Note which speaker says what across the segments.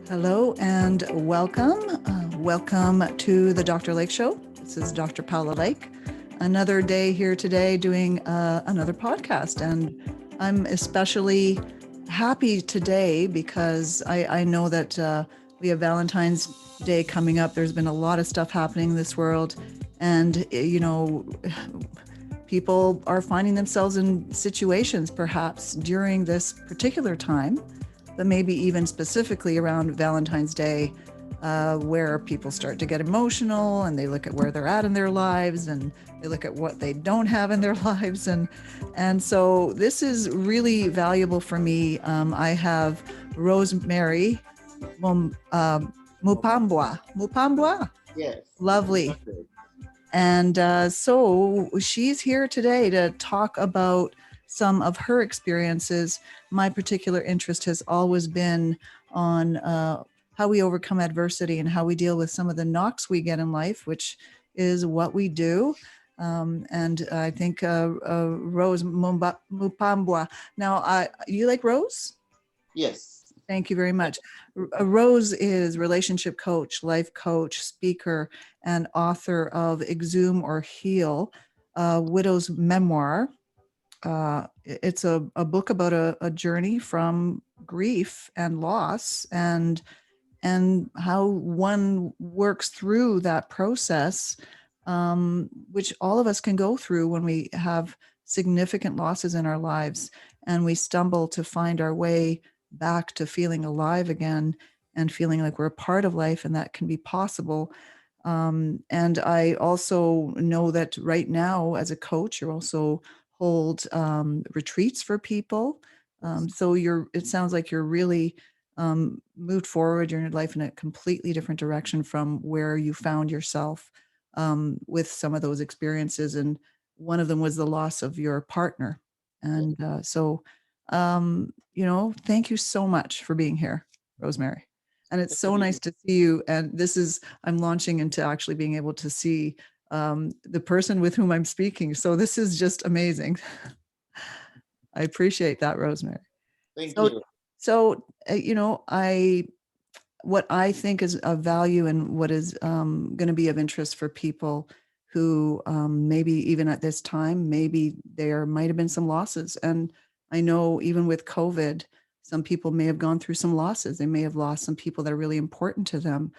Speaker 1: Hello and welcome. Welcome to the Dr. Lake Show. This is Dr. Paula Lake. Another day here today doing another podcast. And I'm especially happy today because I know that we have Valentine's Day coming up. There's been a lot of stuff happening in this world. And, people are finding themselves in situations perhaps during this particular time, but maybe even specifically around Valentine's Day, where people start to get emotional and they look at where they're at in their lives and they look at what they don't have in their lives. And so this is really valuable for me. I have Rosemary Mupambwa. Mupambwa?
Speaker 2: Yes.
Speaker 1: Lovely. And so she's here today to talk about some of her experiences. My particular interest has always been on how we overcome adversity and how we deal with some of the knocks we get in life, which is what we do. And I think Rose Mupambwa. Now, you like Rose?
Speaker 2: Yes.
Speaker 1: Thank you very much. Rose is relationship coach, life coach, speaker, and author of Exhume or Heal, Widow's Memoir. It's a book about a journey from grief and loss and how one works through that process, which all of us can go through when we have significant losses in our lives and we stumble to find our way back to feeling alive again and feeling like we're a part of life, and that can be possible. And I also know that right now, as a coach, you also hold retreats for people. So it sounds like you're really moved forward in your life in a completely different direction from where you found yourself with some of those experiences. And one of them was the loss of your partner. And thank you so much for being here, Rosemary. And it's so nice to see you. And I'm launching into actually being able to see the person with whom I'm speaking. So this is just amazing. I appreciate that, Rosemary.
Speaker 2: Thank you.
Speaker 1: So, what I think is of value and what is going to be of interest for people who maybe even at this time, maybe there might have been some losses. And I know even with COVID, some people may have gone through some losses. They may have lost some people that are really important to them.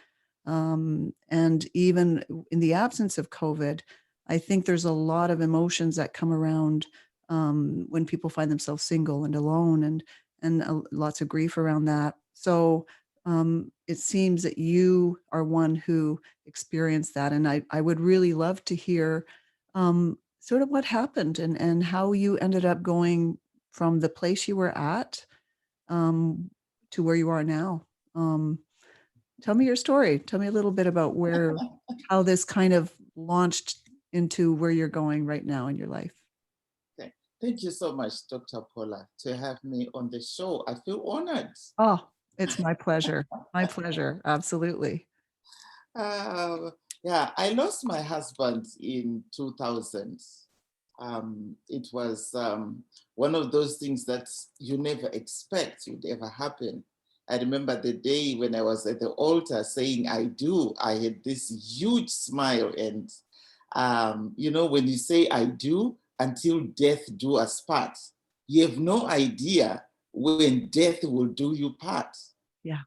Speaker 1: And even in the absence of COVID, I think there's a lot of emotions that come around when people find themselves single and alone, and lots of grief around that. So it seems that you are one who experienced that. And I would really love to hear sort of what happened and how you ended up going from the place you were at to where you are now. Tell me your story. Tell me a little bit about how this kind of launched into where you're going right now in your life.
Speaker 2: Okay. Thank you so much, Dr. Paula, to have me on the show. I feel honored.
Speaker 1: Oh, it's my pleasure. My pleasure. Absolutely.
Speaker 2: Yeah, I lost my husband in 2000. It was one of those things that you never expect would ever happen. I remember the day when I was at the altar saying, I do, I had this huge smile. And, when you say I do, until death do us part, you have no idea when death will do you part.
Speaker 1: Yeah.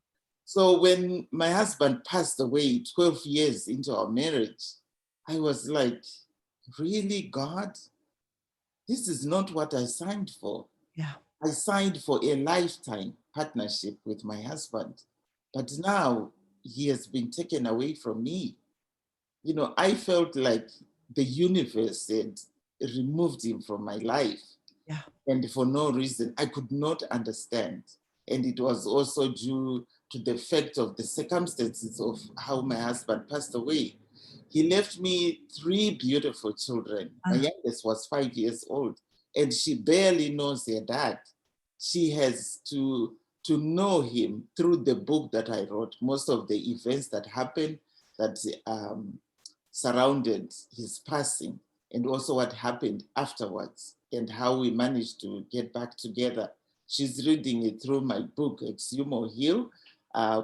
Speaker 2: So when my husband passed away 12 years into our marriage, I was like, really, God? This is not what I signed for.
Speaker 1: Yeah.
Speaker 2: I signed for a lifetime partnership with my husband, but now he has been taken away from me. I felt like the universe had removed him from my life.
Speaker 1: Yeah.
Speaker 2: And for no reason, I could not understand. And it was also due to the fact of the circumstances of how my husband passed away. He left me 3 beautiful children. My youngest was 5 years old, and she barely knows her dad. She has to know him through the book that I wrote, most of the events that happened that surrounded his passing, and also what happened afterwards and how we managed to get back together. She's reading it through my book, Exhume or Heal.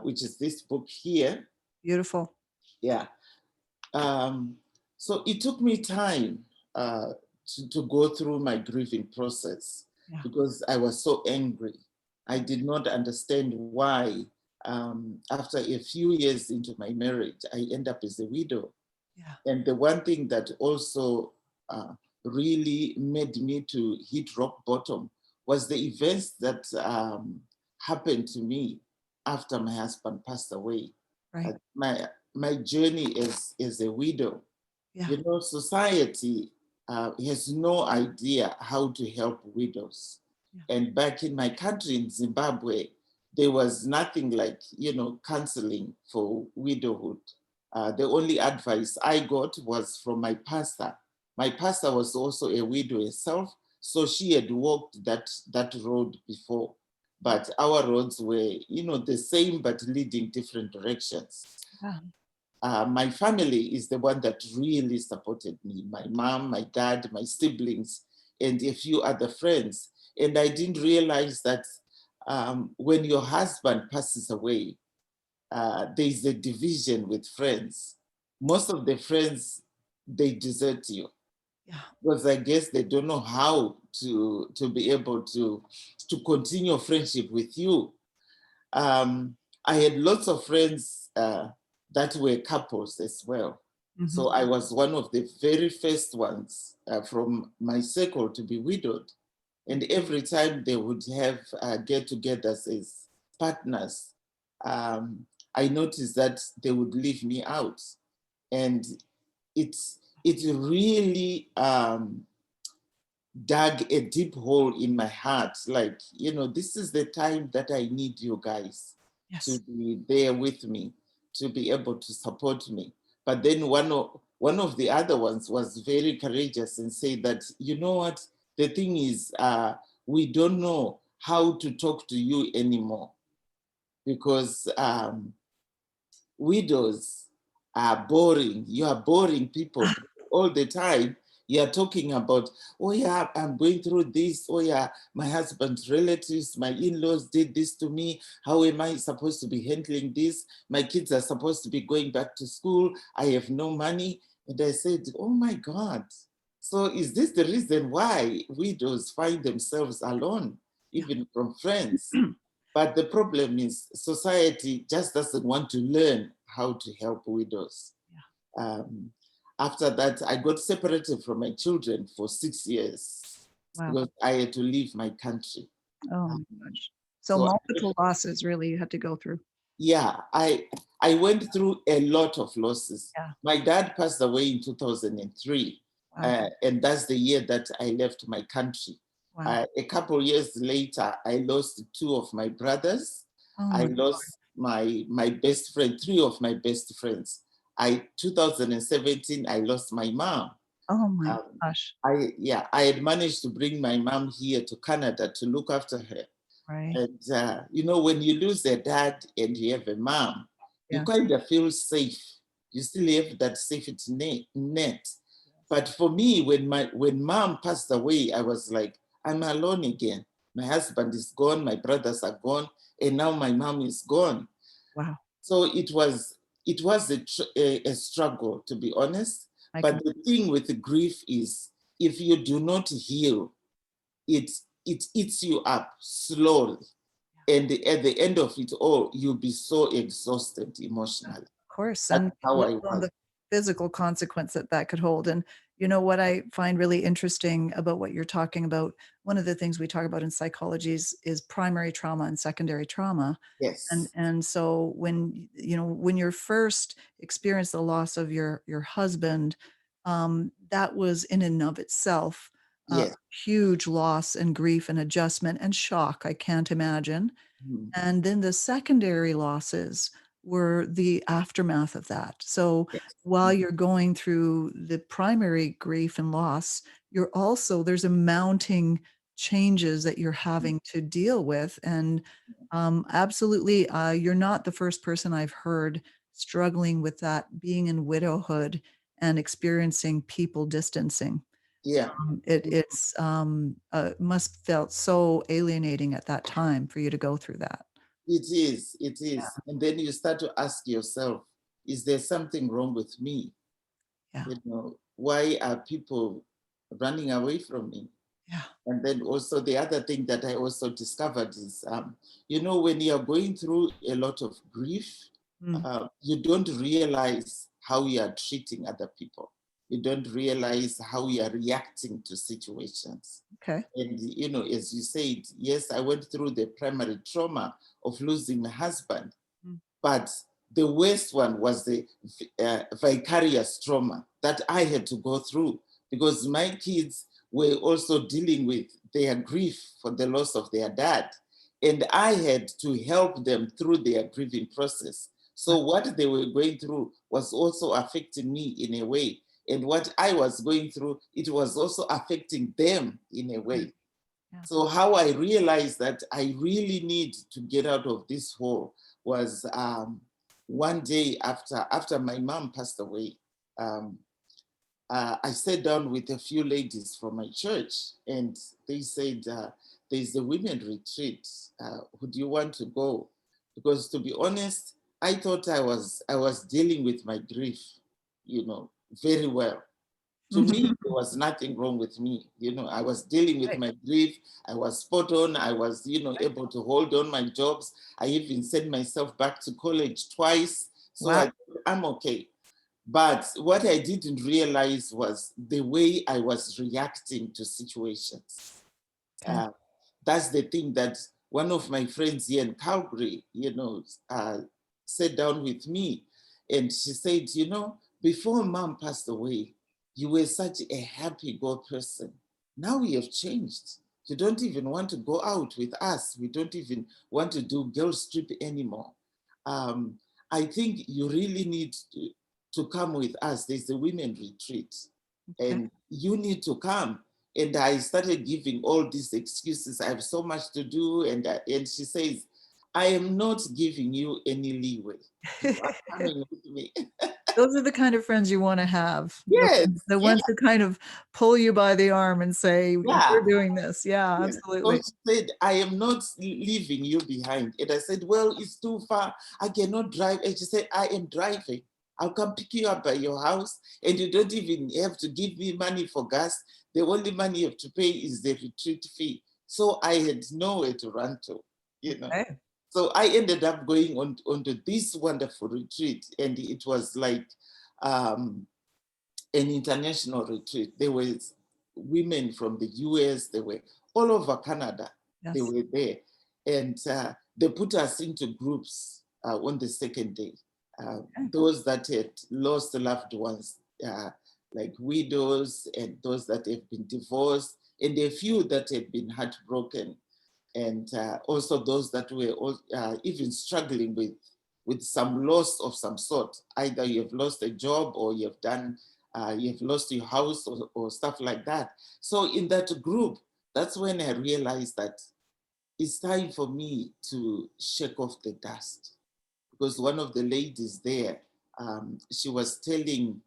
Speaker 2: which is this book here.
Speaker 1: Beautiful.
Speaker 2: Yeah. So it took me time to go through my grieving process
Speaker 1: Yeah.
Speaker 2: because I was so angry. I did not understand why, after a few years into my marriage, I end up as a widow.
Speaker 1: Yeah.
Speaker 2: And the one thing that also really made me to hit rock bottom was the events that happened to me after my husband passed away.
Speaker 1: Right.
Speaker 2: My journey as a widow,
Speaker 1: Yeah.
Speaker 2: you know, society has no idea how to help widows.
Speaker 1: Yeah.
Speaker 2: And back in my country, in Zimbabwe, there was nothing like, you know, counseling for widowhood. The only advice I got was from my pastor. My pastor was also a widow herself, so she had walked that road before. But our roads were, you know, the same but leading different directions.
Speaker 1: Yeah.
Speaker 2: My family is the one that really supported me. My mom, my dad, my siblings, and a few other friends. And I didn't realize that when your husband passes away, there's a division with friends. Most of the friends, they desert you.
Speaker 1: Yeah.
Speaker 2: Because I guess they don't know how to be able to continue friendship with you. I had lots of friends that were couples as well.
Speaker 1: Mm-hmm.
Speaker 2: So I was one of the very first ones from my circle to be widowed. And every time they would have get-togethers as partners, I noticed that they would leave me out. And it really dug a deep hole in my heart. Like, you know, this is the time that I need you guys to
Speaker 1: Yes.
Speaker 2: be there with me, to be able to support me. But then one of the other ones was very courageous and said that, you know what, the thing is, we don't know how to talk to you anymore because widows are boring. You are boring people all the time. You are talking about, oh yeah, I'm going through this. Oh yeah, my husband's relatives, my in-laws did this to me. How am I supposed to be handling this? My kids are supposed to be going back to school. I have no money. And I said, oh my God. So is this the reason why widows find themselves alone,
Speaker 1: Yeah.
Speaker 2: even from friends? But the problem is society just doesn't want to learn how to help widows.
Speaker 1: Yeah.
Speaker 2: After that, I got separated from my children for 6 years
Speaker 1: Wow.
Speaker 2: because I had to leave my country.
Speaker 1: Oh my gosh. So
Speaker 2: So
Speaker 1: multiple losses really you had to go through.
Speaker 2: yeah, I went through a lot of losses.
Speaker 1: Yeah.
Speaker 2: My dad passed away in 2003,
Speaker 1: Wow.
Speaker 2: and that's the year that I left my country.
Speaker 1: Wow.
Speaker 2: A couple years later, I lost two of my brothers.
Speaker 1: Oh
Speaker 2: I
Speaker 1: my.
Speaker 2: lost my best friend, three of my best friends. 2017, I lost my mom.
Speaker 1: Oh my
Speaker 2: Um,
Speaker 1: gosh.
Speaker 2: I had managed to bring my mom here to Canada to look after her.
Speaker 1: Right.
Speaker 2: And, you know, when you lose a dad and you have a mom, you
Speaker 1: Yeah.
Speaker 2: kind of feel safe. You still have that safety net. But for me, when mom passed away, I was like, I'm alone again. My husband is gone, my brothers are gone, and now my mom is gone.
Speaker 1: Wow.
Speaker 2: So it was a struggle, to be honest.
Speaker 1: I
Speaker 2: But
Speaker 1: can.
Speaker 2: the thing with the grief is, if you do not heal, it it eats you up slowly, and at the end of it all, you'll be so exhausted emotionally.
Speaker 1: Of course,
Speaker 2: That's
Speaker 1: and
Speaker 2: how
Speaker 1: let
Speaker 2: I
Speaker 1: alone
Speaker 2: was.
Speaker 1: the physical consequence that that could hold. And you know what I find really interesting about what you're talking about, one of the things we talk about in psychology is primary trauma and secondary trauma.
Speaker 2: Yes,
Speaker 1: And so when you know when you're first experienced the loss of your husband, that was in and of itself a
Speaker 2: yes.
Speaker 1: huge loss and grief and adjustment and shock. I can't imagine.
Speaker 2: Mhm.
Speaker 1: And then the secondary losses were the aftermath of that. So
Speaker 2: Yes.
Speaker 1: while you're going through the primary grief and loss, you're also, there's a mounting changes that you're having to deal with. And absolutely, you're not the first person I've heard struggling with that, being in widowhood and experiencing people distancing.
Speaker 2: Yeah.
Speaker 1: It's must felt so alienating at that time for you to go through that.
Speaker 2: It is, it is.
Speaker 1: Yeah.
Speaker 2: And then you start to ask yourself, is there something wrong with me?
Speaker 1: Yeah.
Speaker 2: You know, why are people running away from me?
Speaker 1: Yeah.
Speaker 2: And then also the other thing that I also discovered is, you know, when you're going through a lot of grief,
Speaker 1: Mm.
Speaker 2: you don't realize how you are treating other people. You don't realize how you are reacting to situations.
Speaker 1: Okay.
Speaker 2: And, you know, as you said, yes, I went through the primary trauma of losing my husband,
Speaker 1: Mm.
Speaker 2: but the worst one was the vicarious trauma that I had to go through, because my kids were also dealing with their grief for the loss of their dad. And I had to help them through their grieving process. So what they were going through was also affecting me in a way. And what I was going through, it was also affecting them in a way.
Speaker 1: Yeah.
Speaker 2: So how I realized that I really need to get out of this hole was one day after my mom passed away. Um, I sat down with a few ladies from my church, and they said, there's a women retreat. Who do you want to go? Because to be honest, I thought I was dealing with my grief, you know, very well. To me, there was nothing wrong with me. You know, I was dealing with
Speaker 1: Right.
Speaker 2: my grief. I was spot on. I was, you know, able to hold on my jobs. I even sent myself back to college twice. So
Speaker 1: Wow.
Speaker 2: I'm okay. But what I didn't realize was the way I was reacting to situations.
Speaker 1: Okay.
Speaker 2: That's the thing that one of my friends here in Calgary, you know, sat down with me, and she said, you know, before mom passed away, you were such a happy go person. Now you have changed. You don't even want to go out with us. We don't even want to do girls trip anymore. Um, I think you really need to come with us. There's a women retreat,
Speaker 1: Okay.
Speaker 2: and you need to come. And I started giving all these excuses. I have so much to do. And she says, I am not giving you any leeway. You are coming with me.
Speaker 1: Those are the kind of friends you want to have.
Speaker 2: Yes,
Speaker 1: The
Speaker 2: yes,
Speaker 1: ones who kind of pull you by the arm and say,
Speaker 2: yeah.
Speaker 1: "We're doing this." Yeah,
Speaker 2: Yes. So
Speaker 1: absolutely.
Speaker 2: she said, I am not leaving you behind. And I said, well, it's too far. I cannot drive. And she said, I am driving. I'll come pick you up by your house. And you don't even have to give me money for gas. The only money you have to pay is the retreat fee. So I had nowhere to run to, you know.
Speaker 1: Okay.
Speaker 2: So I ended up going onto this wonderful retreat. And it was like um, an international retreat. There were women from the US, they were all over Canada, they
Speaker 1: Yes.
Speaker 2: were there. And they put us into groups on the second day.
Speaker 1: Okay.
Speaker 2: Those that had lost loved ones, like widows, and those that have been divorced, and a few that had been heartbroken, and also those that were even struggling with some loss of some sort. Either you have lost a job, or you've lost your house, or stuff like that. So in that group, that's when I realized that it's time for me to shake off the dust. Because one of the ladies there, she was telling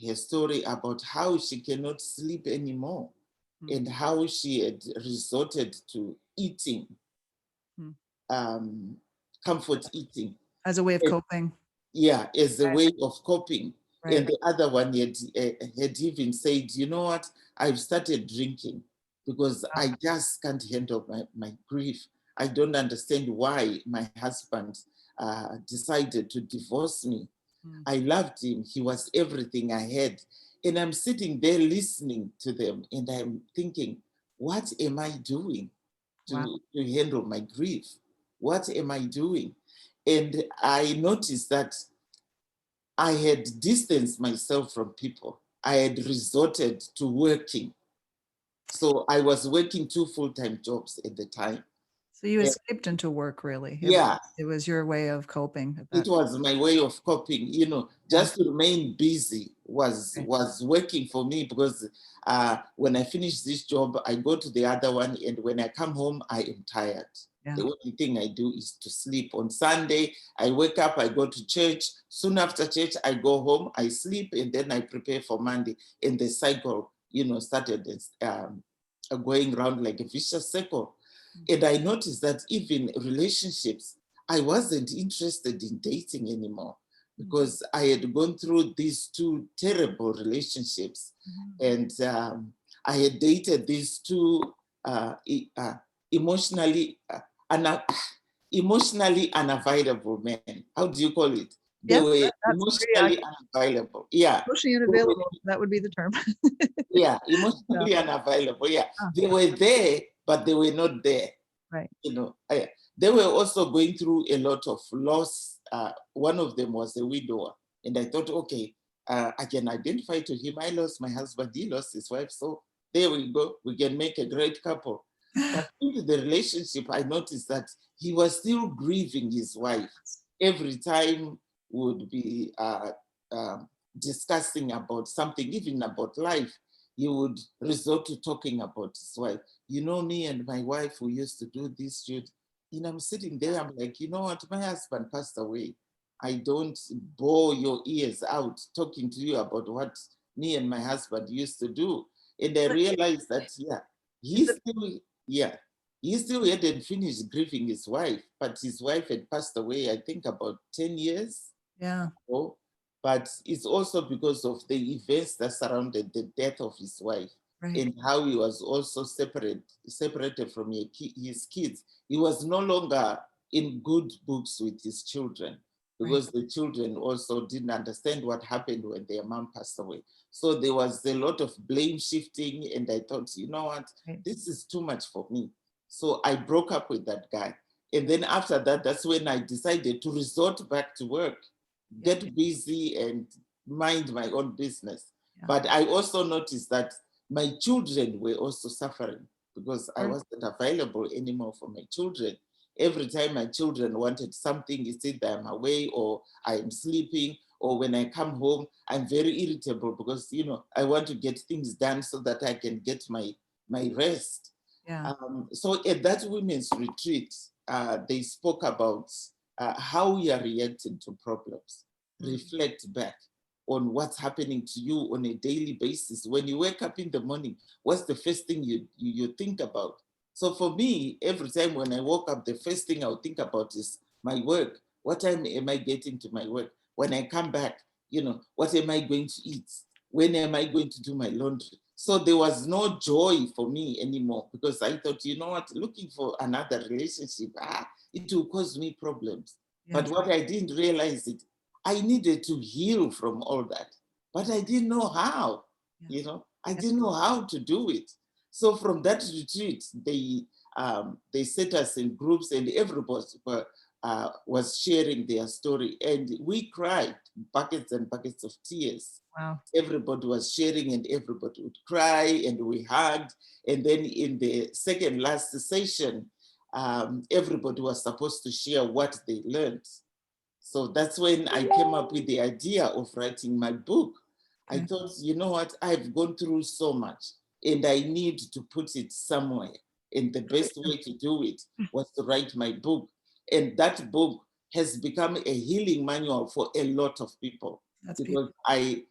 Speaker 2: her story about how she cannot sleep anymore,
Speaker 1: Mm.
Speaker 2: and how she had resorted to eating,
Speaker 1: Mm.
Speaker 2: um, comfort eating.
Speaker 1: As a way of coping.
Speaker 2: Yeah, as a
Speaker 1: Right.
Speaker 2: way of coping.
Speaker 1: Right.
Speaker 2: And the other one had even said, you know what, I've started drinking because
Speaker 1: Wow.
Speaker 2: I just can't handle my grief. I don't understand why my husband decided to divorce me.
Speaker 1: Mm.
Speaker 2: I loved him. He was everything I had. And I'm sitting there listening to them, and I'm thinking, what am I doing
Speaker 1: Wow.
Speaker 2: to handle my grief? What am I doing? And I noticed that I had distanced myself from people. I had resorted to working. So I was working two full-time jobs at the time.
Speaker 1: So you
Speaker 2: And
Speaker 1: escaped into work, really.
Speaker 2: yeah,
Speaker 1: It was your way of coping at
Speaker 2: it
Speaker 1: that.
Speaker 2: was my way of coping. You know,
Speaker 1: Yeah.
Speaker 2: just to remain busy
Speaker 1: Right.
Speaker 2: was working for me, because when I finish this job, I go to the other one, and when I come home, I am tired.
Speaker 1: Yeah.
Speaker 2: The only thing I do is to sleep. On Sunday, I wake up, I go to church. Soon after church, I go home, I sleep, and then I prepare for Monday. And the cycle, you know, started going around like a vicious circle.
Speaker 1: Mm.
Speaker 2: And I noticed that even relationships, I wasn't interested in dating anymore because I had gone through these two terrible relationships, and I had dated these two emotionally emotionally unavailable men. How do you call it? They
Speaker 1: Yes,
Speaker 2: were
Speaker 1: that's very
Speaker 2: emotionally
Speaker 1: accurate.
Speaker 2: unavailable. Yeah.
Speaker 1: Emotionally
Speaker 2: They were,
Speaker 1: unavailable, that would be the term.
Speaker 2: yeah,
Speaker 1: Yeah.
Speaker 2: emotionally unavailable. Yeah.
Speaker 1: Ah,
Speaker 2: They were there, but they were not there.
Speaker 1: right.
Speaker 2: You know, they were also going through a lot of loss. One of them was a widower. And I thought, okay, I can identify to him. I lost my husband, he lost his wife. So there we go. We can make a great couple. But into the relationship, I noticed that he was still grieving his wife. Every time would be discussing about something, even about life, he would resort to talking about his wife. You know, me and my wife, we used to do this, Jude. You know, I'm sitting there, I'm like, you know what, my husband passed away. I don't bore your ears out talking to you about what me and my husband used to do. And I realized that, yeah, he
Speaker 1: Is it?
Speaker 2: still, yeah, he still hadn't finished grieving his wife, but his wife had passed away, I think about 10 years
Speaker 1: Yeah.
Speaker 2: ago. But it's also because of the events that surrounded the death of his wife,
Speaker 1: Right.
Speaker 2: and how he was also separated from his kids. He was no longer in good books with his children, because the children also didn't understand what happened when their mom passed away. So there was a lot of blame shifting, and I thought, you know what,
Speaker 1: Right.
Speaker 2: this is too much for me. So I broke up with that guy. And then after that, that's when I decided to resort back to work, get busy and mind my own business.
Speaker 1: Yeah.
Speaker 2: But I also noticed that my children were also suffering because I
Speaker 1: Sure.
Speaker 2: wasn't available anymore for my children. Every time my children wanted something, it's either I'm away or I'm sleeping, or when I come home, I'm very irritable because, you know, I want to get things done so that I can get my rest.
Speaker 1: Yeah.
Speaker 2: So at that women's retreat, they spoke about how we are reacting to problems. Reflect back on what's happening to you on a daily basis. When you wake up in the morning, what's the first thing you think about? So for me, every time when I woke up, the first thing I would think about is my work. What time am I getting to my work? When I come back, you know, what am I going to eat? When am I going to do my laundry? So there was no joy for me anymore because I thought, you know what, looking for another relationship, it will cause me problems. But
Speaker 1: Yes.
Speaker 2: what I didn't realize it, I needed to heal from all that, but I didn't know how.
Speaker 1: Yes.
Speaker 2: You know, I didn't know how to do it. So from that retreat, they set us in groups, and everybody was sharing their story, and we cried buckets and buckets of tears.
Speaker 1: Wow.
Speaker 2: Everybody was sharing, and everybody would cry, and we hugged. And then in the second last session, everybody was supposed to share what they learned. So that's when I came up with the idea of writing my book. I
Speaker 1: Okay.
Speaker 2: thought, you know what, I've gone through so much and I need to put it somewhere. And the best way to do it was to write my book. And that book has become a healing manual for a lot of people
Speaker 1: That's
Speaker 2: because
Speaker 1: beautiful.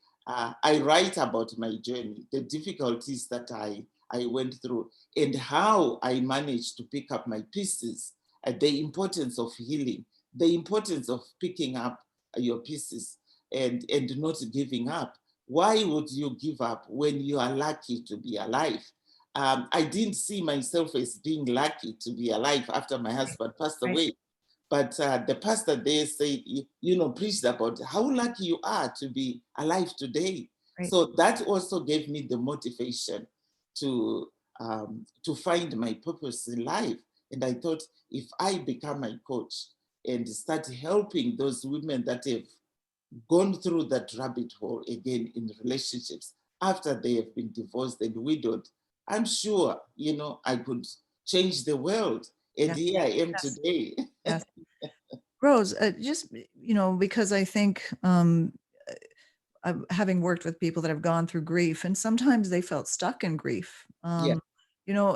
Speaker 2: I write about my journey, the difficulties that I went through, and how I managed to pick up my pieces, the importance of healing, the importance of picking up your pieces and not giving up. Why would you give up when you are lucky to be alive? I didn't see myself as being lucky to be alive after my husband passed
Speaker 1: Right.
Speaker 2: away. But the pastor there said, you know, preached about how lucky you are to be alive today.
Speaker 1: Right.
Speaker 2: So that also gave me the motivation to find my purpose in life. And I thought, if I become my coach and start helping those women that have gone through that rabbit hole again in relationships after they have been divorced and widowed, I'm sure, you know, I could change the world. And
Speaker 1: Yes.
Speaker 2: here I am
Speaker 1: Yes.
Speaker 2: today.
Speaker 1: Yes. Rose, just, because I think having worked with people that have gone through grief, and sometimes they felt stuck in grief.
Speaker 2: Yeah.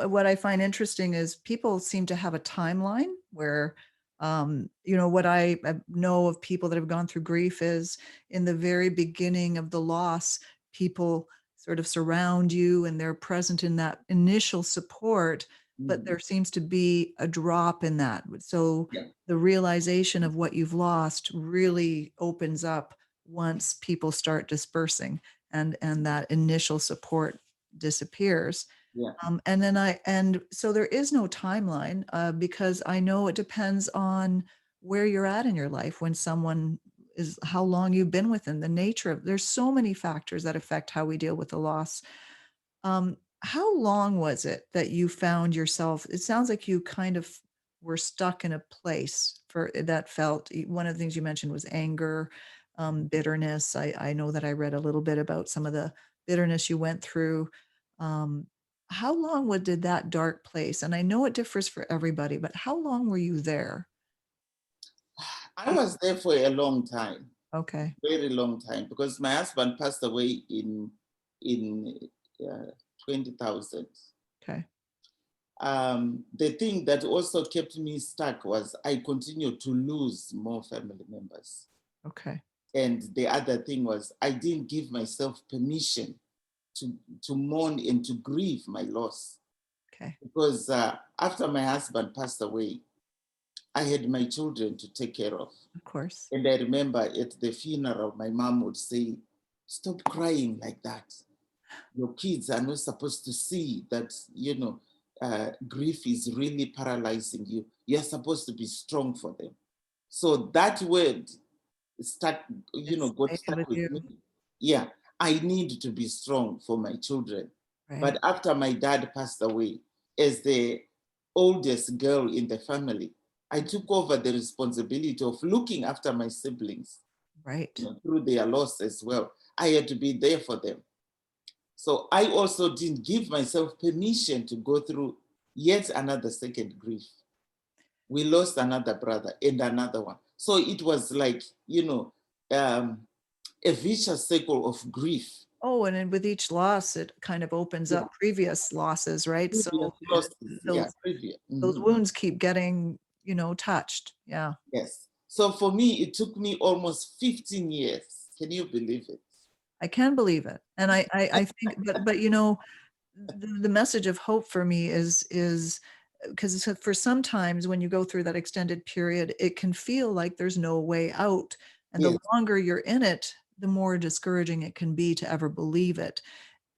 Speaker 1: What I find interesting is people seem to have a timeline where, what I know of people that have gone through grief is in the very beginning of the loss, people sort of surround you and they're present in that initial support. but
Speaker 2: Mhm.
Speaker 1: there seems to be a drop in that. So
Speaker 2: Yeah.
Speaker 1: the realization of what you've lost really opens up once people start dispersing and that initial support disappears.
Speaker 2: Yeah.
Speaker 1: And so there is no timeline because I know it depends on where you're at in your life when someone is, how long you've been with them, the nature of, there's so many factors that affect how we deal with the loss. How long was it that you found yourself? It sounds like you kind of were stuck in a place for that felt, one of the things you mentioned was anger, bitterness. I know that I read a little bit about some of the bitterness you went through. Um, how long did that dark place? And I know it differs for everybody, but how long were you there?
Speaker 2: I was there for a long time,
Speaker 1: Okay.
Speaker 2: very long time, because my husband passed away in uh, 20,000.
Speaker 1: Okay.
Speaker 2: The thing that also kept me stuck was I continued to lose more family members.
Speaker 1: Okay.
Speaker 2: And the other thing was I didn't give myself permission to, to mourn and to grieve my loss.
Speaker 1: Okay.
Speaker 2: Because after my husband passed away, I had my children to take care of.
Speaker 1: Of course.
Speaker 2: And I remember at the funeral, my mom would say, "Stop crying like that. Your kids are not supposed to see that, grief is really paralyzing you. You're supposed to be strong for them." So that word stuck,
Speaker 1: It's
Speaker 2: got
Speaker 1: stayed with
Speaker 2: stuck with
Speaker 1: you.
Speaker 2: me. Yeah, I need to be strong for my children.
Speaker 1: Right.
Speaker 2: But after my dad passed away, as the oldest girl in the family, I took over the responsibility of looking after my siblings,
Speaker 1: Right.
Speaker 2: through their loss as well. I had to be there for them. So I also didn't give myself permission to go through yet another second grief. We lost another brother and another one. So it was like, um, a vicious cycle of grief.
Speaker 1: Oh, and then with each loss, it kind of opens
Speaker 2: Yeah,
Speaker 1: up previous losses, right? So
Speaker 2: previous losses. Yeah,
Speaker 1: those
Speaker 2: previous.
Speaker 1: those
Speaker 2: Mhm.
Speaker 1: wounds keep getting, touched. Yeah,
Speaker 2: Yes. So for me, it took me almost 15 years. Can you believe it?
Speaker 1: I can believe it. And I think, but the message of hope for me is because for sometimes when you go through that extended period, it can feel like there's no way out. And the
Speaker 2: Yes.
Speaker 1: longer you're in it, the more discouraging it can be to ever believe it.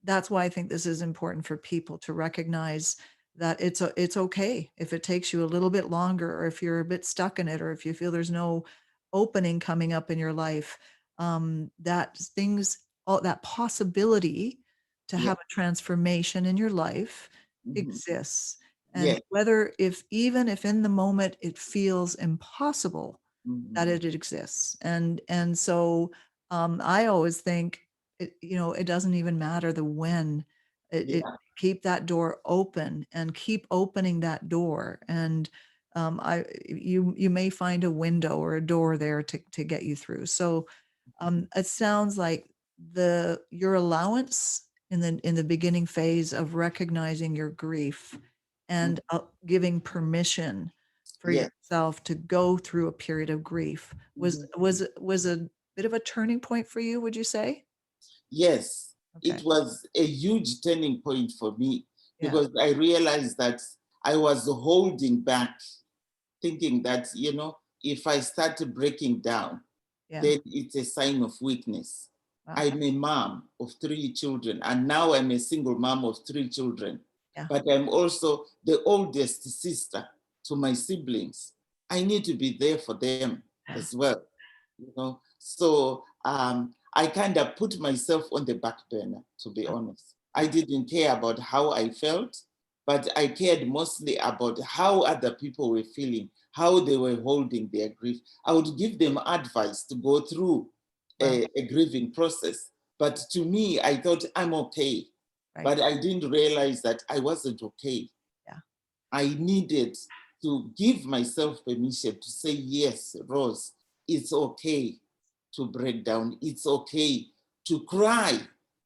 Speaker 1: That's why I think this is important for people to recognize that it's okay if it takes you a little bit longer, or if you're a bit stuck in it, or if you feel there's no opening coming up in your life, that things, all that possibility to
Speaker 2: Yeah.
Speaker 1: have a transformation in your life
Speaker 2: Mhm.
Speaker 1: exists. And
Speaker 2: Yes.
Speaker 1: whether, if even if in the moment it feels impossible, that
Speaker 2: Mhm.
Speaker 1: it exists. And so I always think it doesn't even matter the when. It
Speaker 2: Yeah.
Speaker 1: keep that door open and keep opening that door. And you may find a window or a door there to get you through. So it sounds like your allowance in the beginning phase of recognizing your grief
Speaker 2: Mhm.
Speaker 1: and giving permission for
Speaker 2: Yes.
Speaker 1: yourself to go through a period of grief was
Speaker 2: Mhm.
Speaker 1: was a bit of a turning point for you, would you say?
Speaker 2: Yes,
Speaker 1: Okay.
Speaker 2: it was a huge turning point for me
Speaker 1: Yeah.
Speaker 2: because I realized that I was holding back, thinking that, if I start breaking down,
Speaker 1: Yeah.
Speaker 2: then it's a sign of weakness.
Speaker 1: Wow.
Speaker 2: I'm a mom of three children, and now I'm a single mom of three children.
Speaker 1: Yeah.
Speaker 2: But I'm also the oldest sister to my siblings. I need to be there for them as well. So I kind of put myself on the back burner, to be honest. I didn't care about how I felt, but I cared mostly about how other people were feeling, how they were holding their grief. I would give them advice to go through
Speaker 1: Wow.
Speaker 2: a grieving process. But to me, I thought I'm okay.
Speaker 1: Right.
Speaker 2: But I didn't realize that I wasn't okay.
Speaker 1: Yeah.
Speaker 2: I needed to give myself permission to say, yes, Rose, it's okay to break down. It's okay to cry.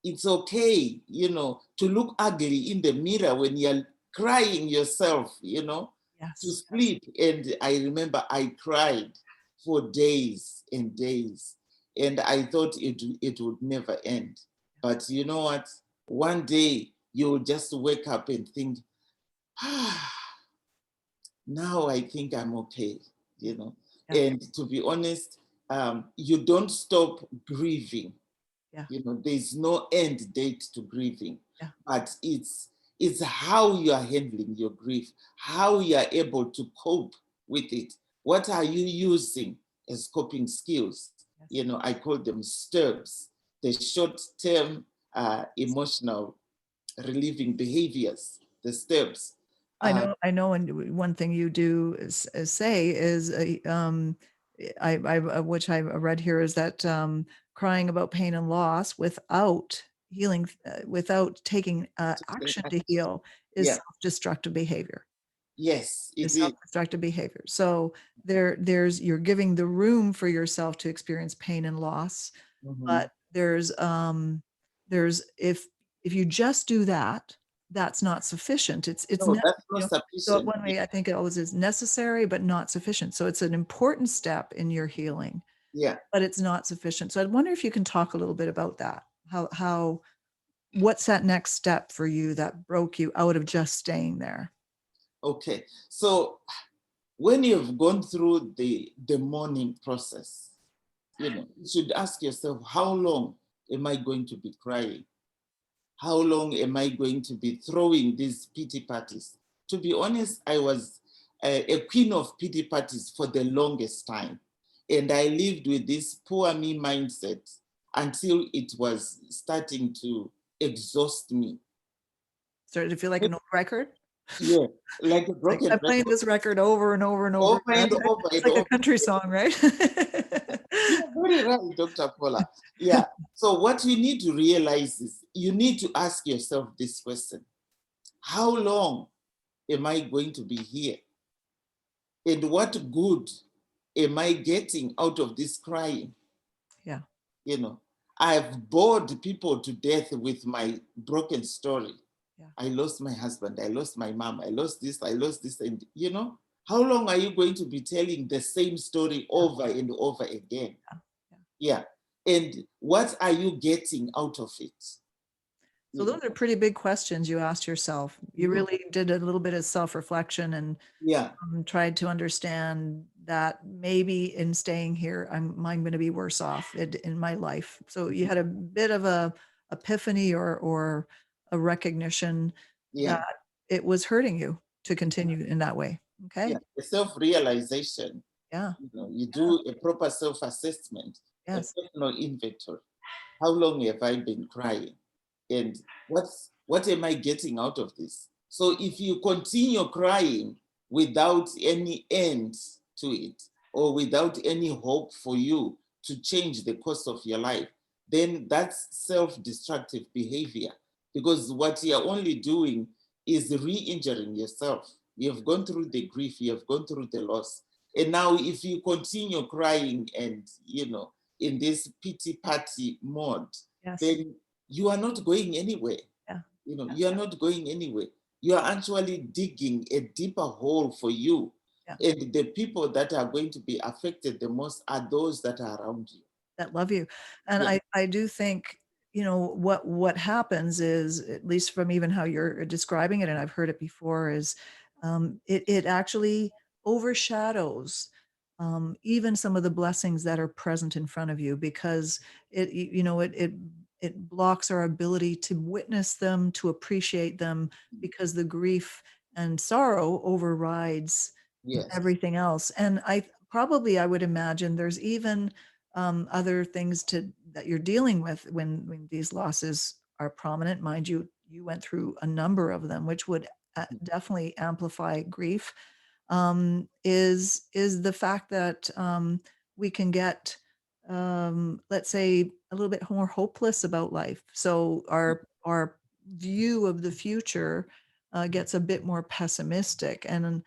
Speaker 2: It's okay, to look ugly in the mirror when you're crying yourself, to
Speaker 1: Yes. Yes.
Speaker 2: sleep. And I remember I cried for days and days. And I thought it would never end. But you know what? One day you'll just wake up and think, Now I think I'm okay, you know.
Speaker 1: Yeah.
Speaker 2: And to be honest, you don't stop grieving.
Speaker 1: Yeah.
Speaker 2: You know, there's no end date to grieving,
Speaker 1: Yeah.
Speaker 2: but it's how you are handling your grief, how you are able to cope with it. What are you using as coping skills?
Speaker 1: Yes.
Speaker 2: You know, I call them STERBs, the short-term emotional relieving behaviors, the STERBs.
Speaker 1: I know, and one thing you do say is, which I read here is that crying about pain and loss without healing, without taking action to heal, is
Speaker 2: Yeah.
Speaker 1: self-destructive behavior.
Speaker 2: Yes, it
Speaker 1: Is
Speaker 2: is.
Speaker 1: self-destructive behavior. So you're giving the room for yourself to experience pain and loss,
Speaker 2: Mhm.
Speaker 1: but there's if you just do that, that's not sufficient. It's
Speaker 2: No,
Speaker 1: not,
Speaker 2: that's
Speaker 1: you
Speaker 2: not
Speaker 1: know, so
Speaker 2: sufficient.
Speaker 1: one way I think it always is necessary but not sufficient. So it's an important step in your healing,
Speaker 2: Yeah.
Speaker 1: but it's not sufficient. So I wonder if you can talk a little bit about that. How what's that next step for you that broke you out of just staying there?
Speaker 2: Okay. So when you've gone through the mourning process, you know, you should ask yourself, how long am I going to be crying? How long am I going to be throwing these pity parties? To be honest, I was a queen of pity parties for the longest time. And I lived with this poor me mindset until it was starting to exhaust me.
Speaker 1: Started to feel like an old record.
Speaker 2: Yeah, like a
Speaker 1: It's like
Speaker 2: broken
Speaker 1: I'm playing
Speaker 2: record,
Speaker 1: this record over and over and over
Speaker 2: over
Speaker 1: again.
Speaker 2: and over
Speaker 1: It's
Speaker 2: and
Speaker 1: like a
Speaker 2: over.
Speaker 1: country song, right?
Speaker 2: You're very right, Dr. Paula. Yeah. So what you need to realize is you need to ask yourself this question. How long am I going to be here? And what good am I getting out of this crying?
Speaker 1: Yeah.
Speaker 2: You know, I've bored people to death with my broken story.
Speaker 1: Yeah.
Speaker 2: I lost my husband. I lost my mom. I lost this. I lost this. And, you know, how long are you going to be telling the same story over and over again?
Speaker 1: Yeah.
Speaker 2: Yeah. And what are you getting out of it?
Speaker 1: So
Speaker 2: You know?
Speaker 1: those are pretty big questions you asked yourself. You really did a little bit of self-reflection and
Speaker 2: Yeah.
Speaker 1: tried to understand that maybe in staying here, I'm going to be worse off in my life. So you had a bit of a epiphany or a recognition
Speaker 2: Yeah.
Speaker 1: that it was hurting you to continue in that way.
Speaker 2: Yeah.
Speaker 1: Okay.
Speaker 2: The self-realization,
Speaker 1: Yeah.
Speaker 2: you know, you
Speaker 1: Yeah.
Speaker 2: do a proper self-assessment, a
Speaker 1: Yes.
Speaker 2: personal inventory. How long have I been crying? And what am I getting out of this? So if you continue crying without any end to it, or without any hope for you to change the course of your life, then that's self-destructive behavior. Because what you're only doing is re-injuring yourself. You have gone through the grief, you have gone through the loss. And now if you continue crying and, you know, in this pity party mode,
Speaker 1: Yes.
Speaker 2: then you are not going anywhere.
Speaker 1: Yeah.
Speaker 2: You know,
Speaker 1: Yeah.
Speaker 2: you are not going anywhere. You are actually digging a deeper hole for you.
Speaker 1: Yeah.
Speaker 2: And the people that are going to be affected the most are those that are around you.
Speaker 1: That love you. And
Speaker 2: Yeah.
Speaker 1: I do think, what happens is, at least from even how you're describing it, and I've heard it before, is it actually overshadows even some of the blessings that are present in front of you, because it blocks our ability to witness them, to appreciate them, because the grief and sorrow overrides
Speaker 2: Yes.
Speaker 1: everything else. And I would imagine there's even other things that you're dealing with when these losses are prominent. Mind you, you went through a number of them, which would definitely amplify grief. Is the fact that we can get, let's say, a little bit more hopeless about life. So our view of the future gets a bit more pessimistic, and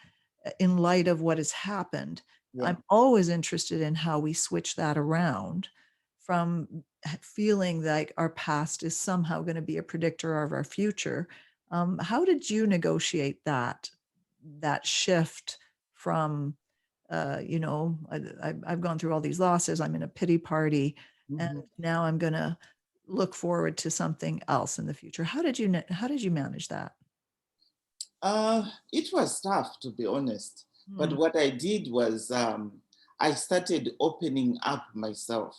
Speaker 1: in light of what has happened.
Speaker 2: Yeah.
Speaker 1: I'm always interested in how we switch that around from feeling like our past is somehow going to be a predictor of our future. How did you negotiate that shift from, I've gone through all these losses, I'm in a pity party, and
Speaker 2: Mhm.
Speaker 1: now I'm going to look forward to something else in the future? How did you manage that?
Speaker 2: It was tough, to be honest. But
Speaker 1: Mm,
Speaker 2: what I did was I started opening up myself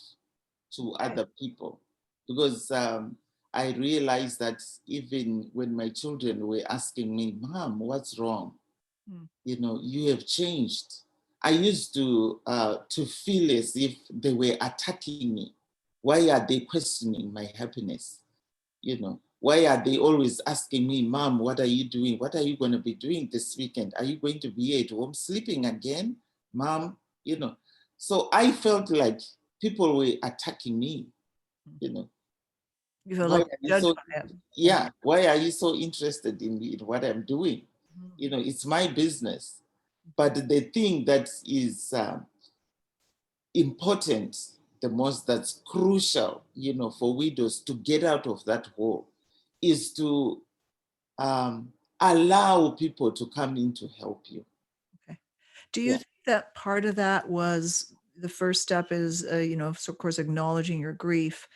Speaker 2: to
Speaker 1: okay.
Speaker 2: other people because I realized that even when my children were asking me, Mom, what's wrong?
Speaker 1: Mm,
Speaker 2: You know, you have changed. I used to feel as if they were attacking me. Why are they questioning my happiness? You know, why are they always asking me, Mom, what are you doing? What are you going to be doing this weekend? Are you going to be at home sleeping again, Mom? You know, so I felt like people were attacking me.
Speaker 1: mm.
Speaker 2: You know,
Speaker 1: You feel
Speaker 2: why
Speaker 1: like
Speaker 2: are you
Speaker 1: you're judged
Speaker 2: so,
Speaker 1: by it. Yeah.
Speaker 2: yeah, why are you so interested in what I'm doing? You
Speaker 1: Mm,
Speaker 2: know, it's my business. But the thing that is important, the most that's crucial, you know, for widows to get out of that hole is to um, allow people to come in to help you.
Speaker 1: okay. Do you
Speaker 2: Yeah,
Speaker 1: think that part of that was the first step is, so of course, acknowledging your grief?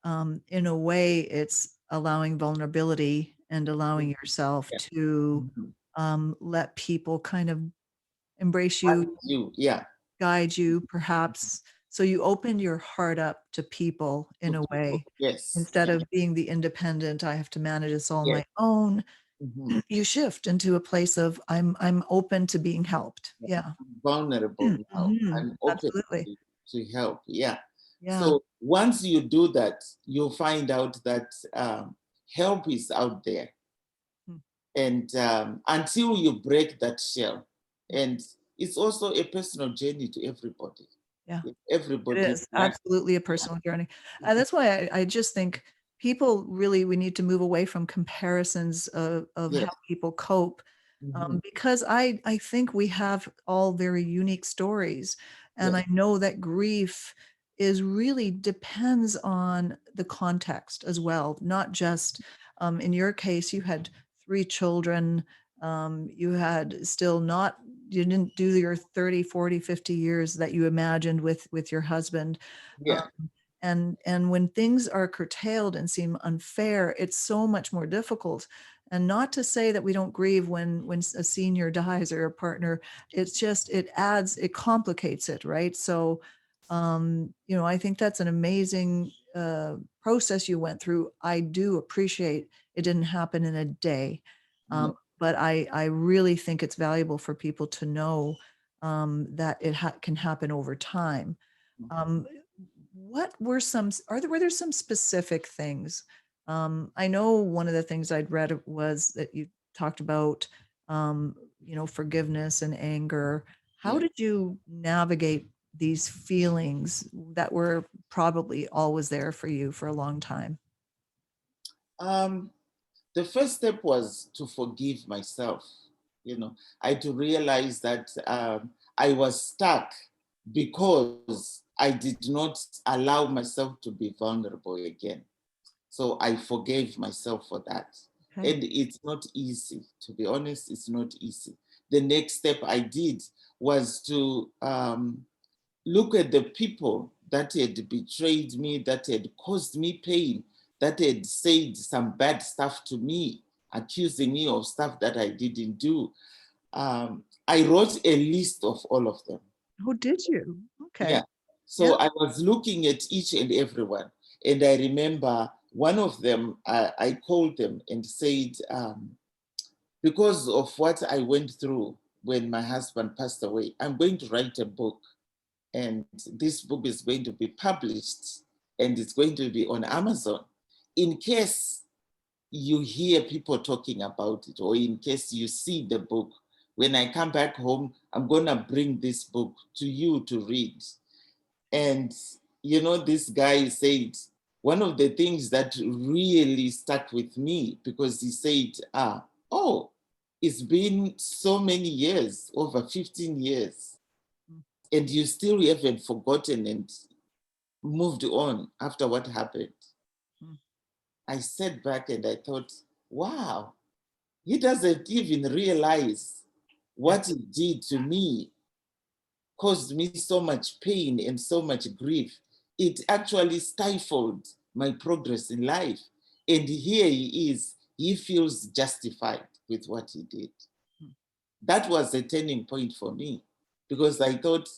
Speaker 1: In a way, it's allowing vulnerability and allowing yourself
Speaker 2: yeah.
Speaker 1: to
Speaker 2: Mhm.
Speaker 1: let people kind of embrace you,
Speaker 2: Yeah,
Speaker 1: guide you, perhaps. So you opened your heart up to people in
Speaker 2: to
Speaker 1: a
Speaker 2: people.
Speaker 1: way,
Speaker 2: Yes,
Speaker 1: instead
Speaker 2: yeah,
Speaker 1: of being the independent, I have to manage this all on
Speaker 2: yes.
Speaker 1: my own.
Speaker 2: Mhm.
Speaker 1: You shift into a place of I'm open to being helped.
Speaker 2: Yeah.
Speaker 1: Yeah.
Speaker 2: I'm vulnerable now.
Speaker 1: Mhm.
Speaker 2: I'm open
Speaker 1: Absolutely.
Speaker 2: to help. Yeah.
Speaker 1: Yeah.
Speaker 2: So once you do that, you'll find out that help is out there.
Speaker 1: Mm,
Speaker 2: And until you break that shell,
Speaker 1: mm.
Speaker 2: and it's also a personal journey to everybody.
Speaker 1: Yeah.
Speaker 2: If
Speaker 1: It
Speaker 2: everybody
Speaker 1: is
Speaker 2: not,
Speaker 1: absolutely a personal journey. That's why I just think people really, we need to move away from comparisons of how
Speaker 2: yes,
Speaker 1: people cope,
Speaker 2: hmm,
Speaker 1: because I think we have all very unique stories. And
Speaker 2: yes,
Speaker 1: I know that grief is really depends on the context as well, not just in your case, you had three children, you had still not, you didn't do your 30, 40, 50 years that you imagined with your husband.
Speaker 2: yeah,
Speaker 1: um, and when things are curtailed and seem unfair, it's so much more difficult. And not to say that we don't grieve when a senior dies or a partner, it's just it adds, it complicates it, right? So I think that's an amazing process you went through. I do appreciate it didn't happen in a day.
Speaker 2: no,
Speaker 1: But I really think it's valuable for people to know that it can happen over time. Um, what were some, were there some specific things? I know one of the things I'd read was that you talked about, forgiveness and anger. How
Speaker 2: yeah.
Speaker 1: did you navigate these feelings that were probably always there for you for a long time?
Speaker 2: Um, the first step was to forgive myself. You know, I had to realize that I was stuck because I did not allow myself to be vulnerable again. So I forgave myself for that.
Speaker 1: Okay.
Speaker 2: And it's not easy, to be honest, it's not easy. The next step I did was to look at the people that had betrayed me, that had caused me pain, that had said some bad stuff to me, accusing me of stuff that I didn't do. I wrote a list of all of them.
Speaker 1: Oh, did you? Okay.
Speaker 2: Yeah.
Speaker 1: Yeah.
Speaker 2: So I was looking at each and every one. And I remember one of them, I called them and said, because of what I went through when my husband passed away, I'm going to write a book. And this book is going to be published and it's going to be on Amazon. In case you hear people talking about it, or in case you see the book, when I come back home, I'm going to bring this book to you to read. And, you know, this guy said, one of the things that really stuck with me, because he said, oh, it's been so many years, over 15 years, and you still haven't forgotten and moved on after what happened.
Speaker 1: Mm,
Speaker 2: I sat back and I thought, wow, he doesn't even realize
Speaker 1: yeah.
Speaker 2: what he did to me caused me so much pain and so much grief. It actually stifled my progress in life. And here he is, he feels justified. with what he did.
Speaker 1: Hmm.
Speaker 2: That was a turning point for me, because I thought,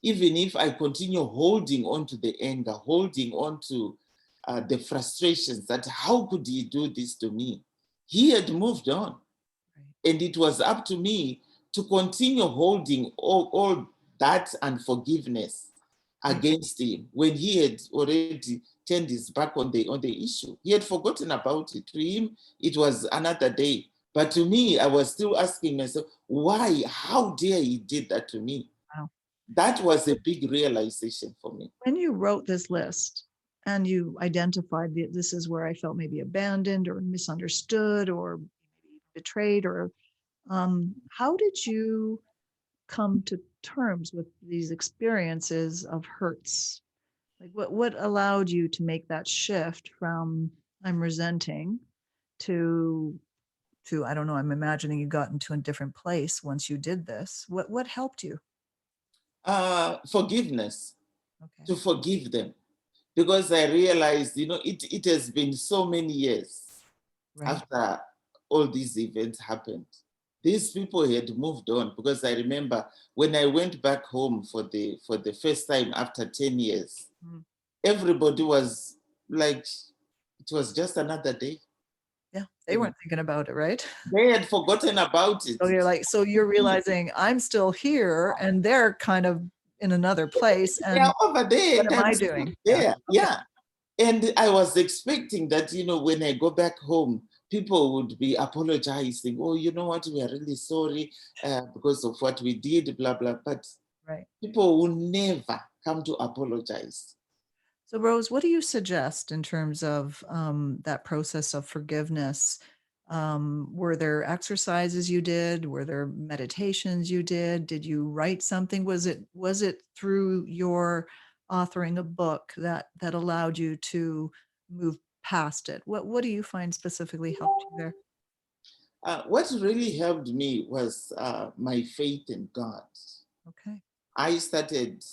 Speaker 2: even if I continue holding on to the anger, holding on to the frustrations, that how could he do this to me? He had moved on.
Speaker 1: Right.
Speaker 2: And it was up to me to continue holding all that unforgiveness against him when he had already turned his back on the issue. He had forgotten about it. To him, it was another day. But to me, I was still asking myself, why? How dare he did that to me?
Speaker 1: Wow.
Speaker 2: That was a big realization for me.
Speaker 1: When you wrote this list and you identified this is where I felt maybe abandoned or misunderstood or betrayed, or how did you come to terms with these experiences of hurts? Like what allowed you to make that shift from I'm resenting to I don't know, I'm imagining you got into a different place once you did this. What helped you?
Speaker 2: Forgiveness,
Speaker 1: Okay.
Speaker 2: to forgive them, because I realized, it has been so many years
Speaker 1: Right.
Speaker 2: after all these events happened. These people had moved on, because I remember when I went back home for the first time after 10 years, everybody was like, it was just another day.
Speaker 1: Yeah, they weren't thinking about it, right?
Speaker 2: They had forgotten about it.
Speaker 1: So you're like, so you're realizing I'm still here and they're kind of in another place.
Speaker 2: They are
Speaker 1: And
Speaker 2: over there
Speaker 1: what
Speaker 2: and
Speaker 1: am
Speaker 2: I'm
Speaker 1: I
Speaker 2: still
Speaker 1: doing? Yeah.
Speaker 2: there. Yeah. And I was expecting that, when I go back home, people would be apologizing. Oh, you know what? We are really sorry because of what we did, blah, blah. But
Speaker 1: Right.
Speaker 2: people will never come to apologize.
Speaker 1: So, Rose, what do you suggest in terms of that process of forgiveness? Were there exercises you did? Were there meditations you did? Did you write something? Was it through your authoring a book that allowed you to move past it? What do you find specifically helped you there?
Speaker 2: What really helped me was my faith in God.
Speaker 1: Okay.
Speaker 2: I started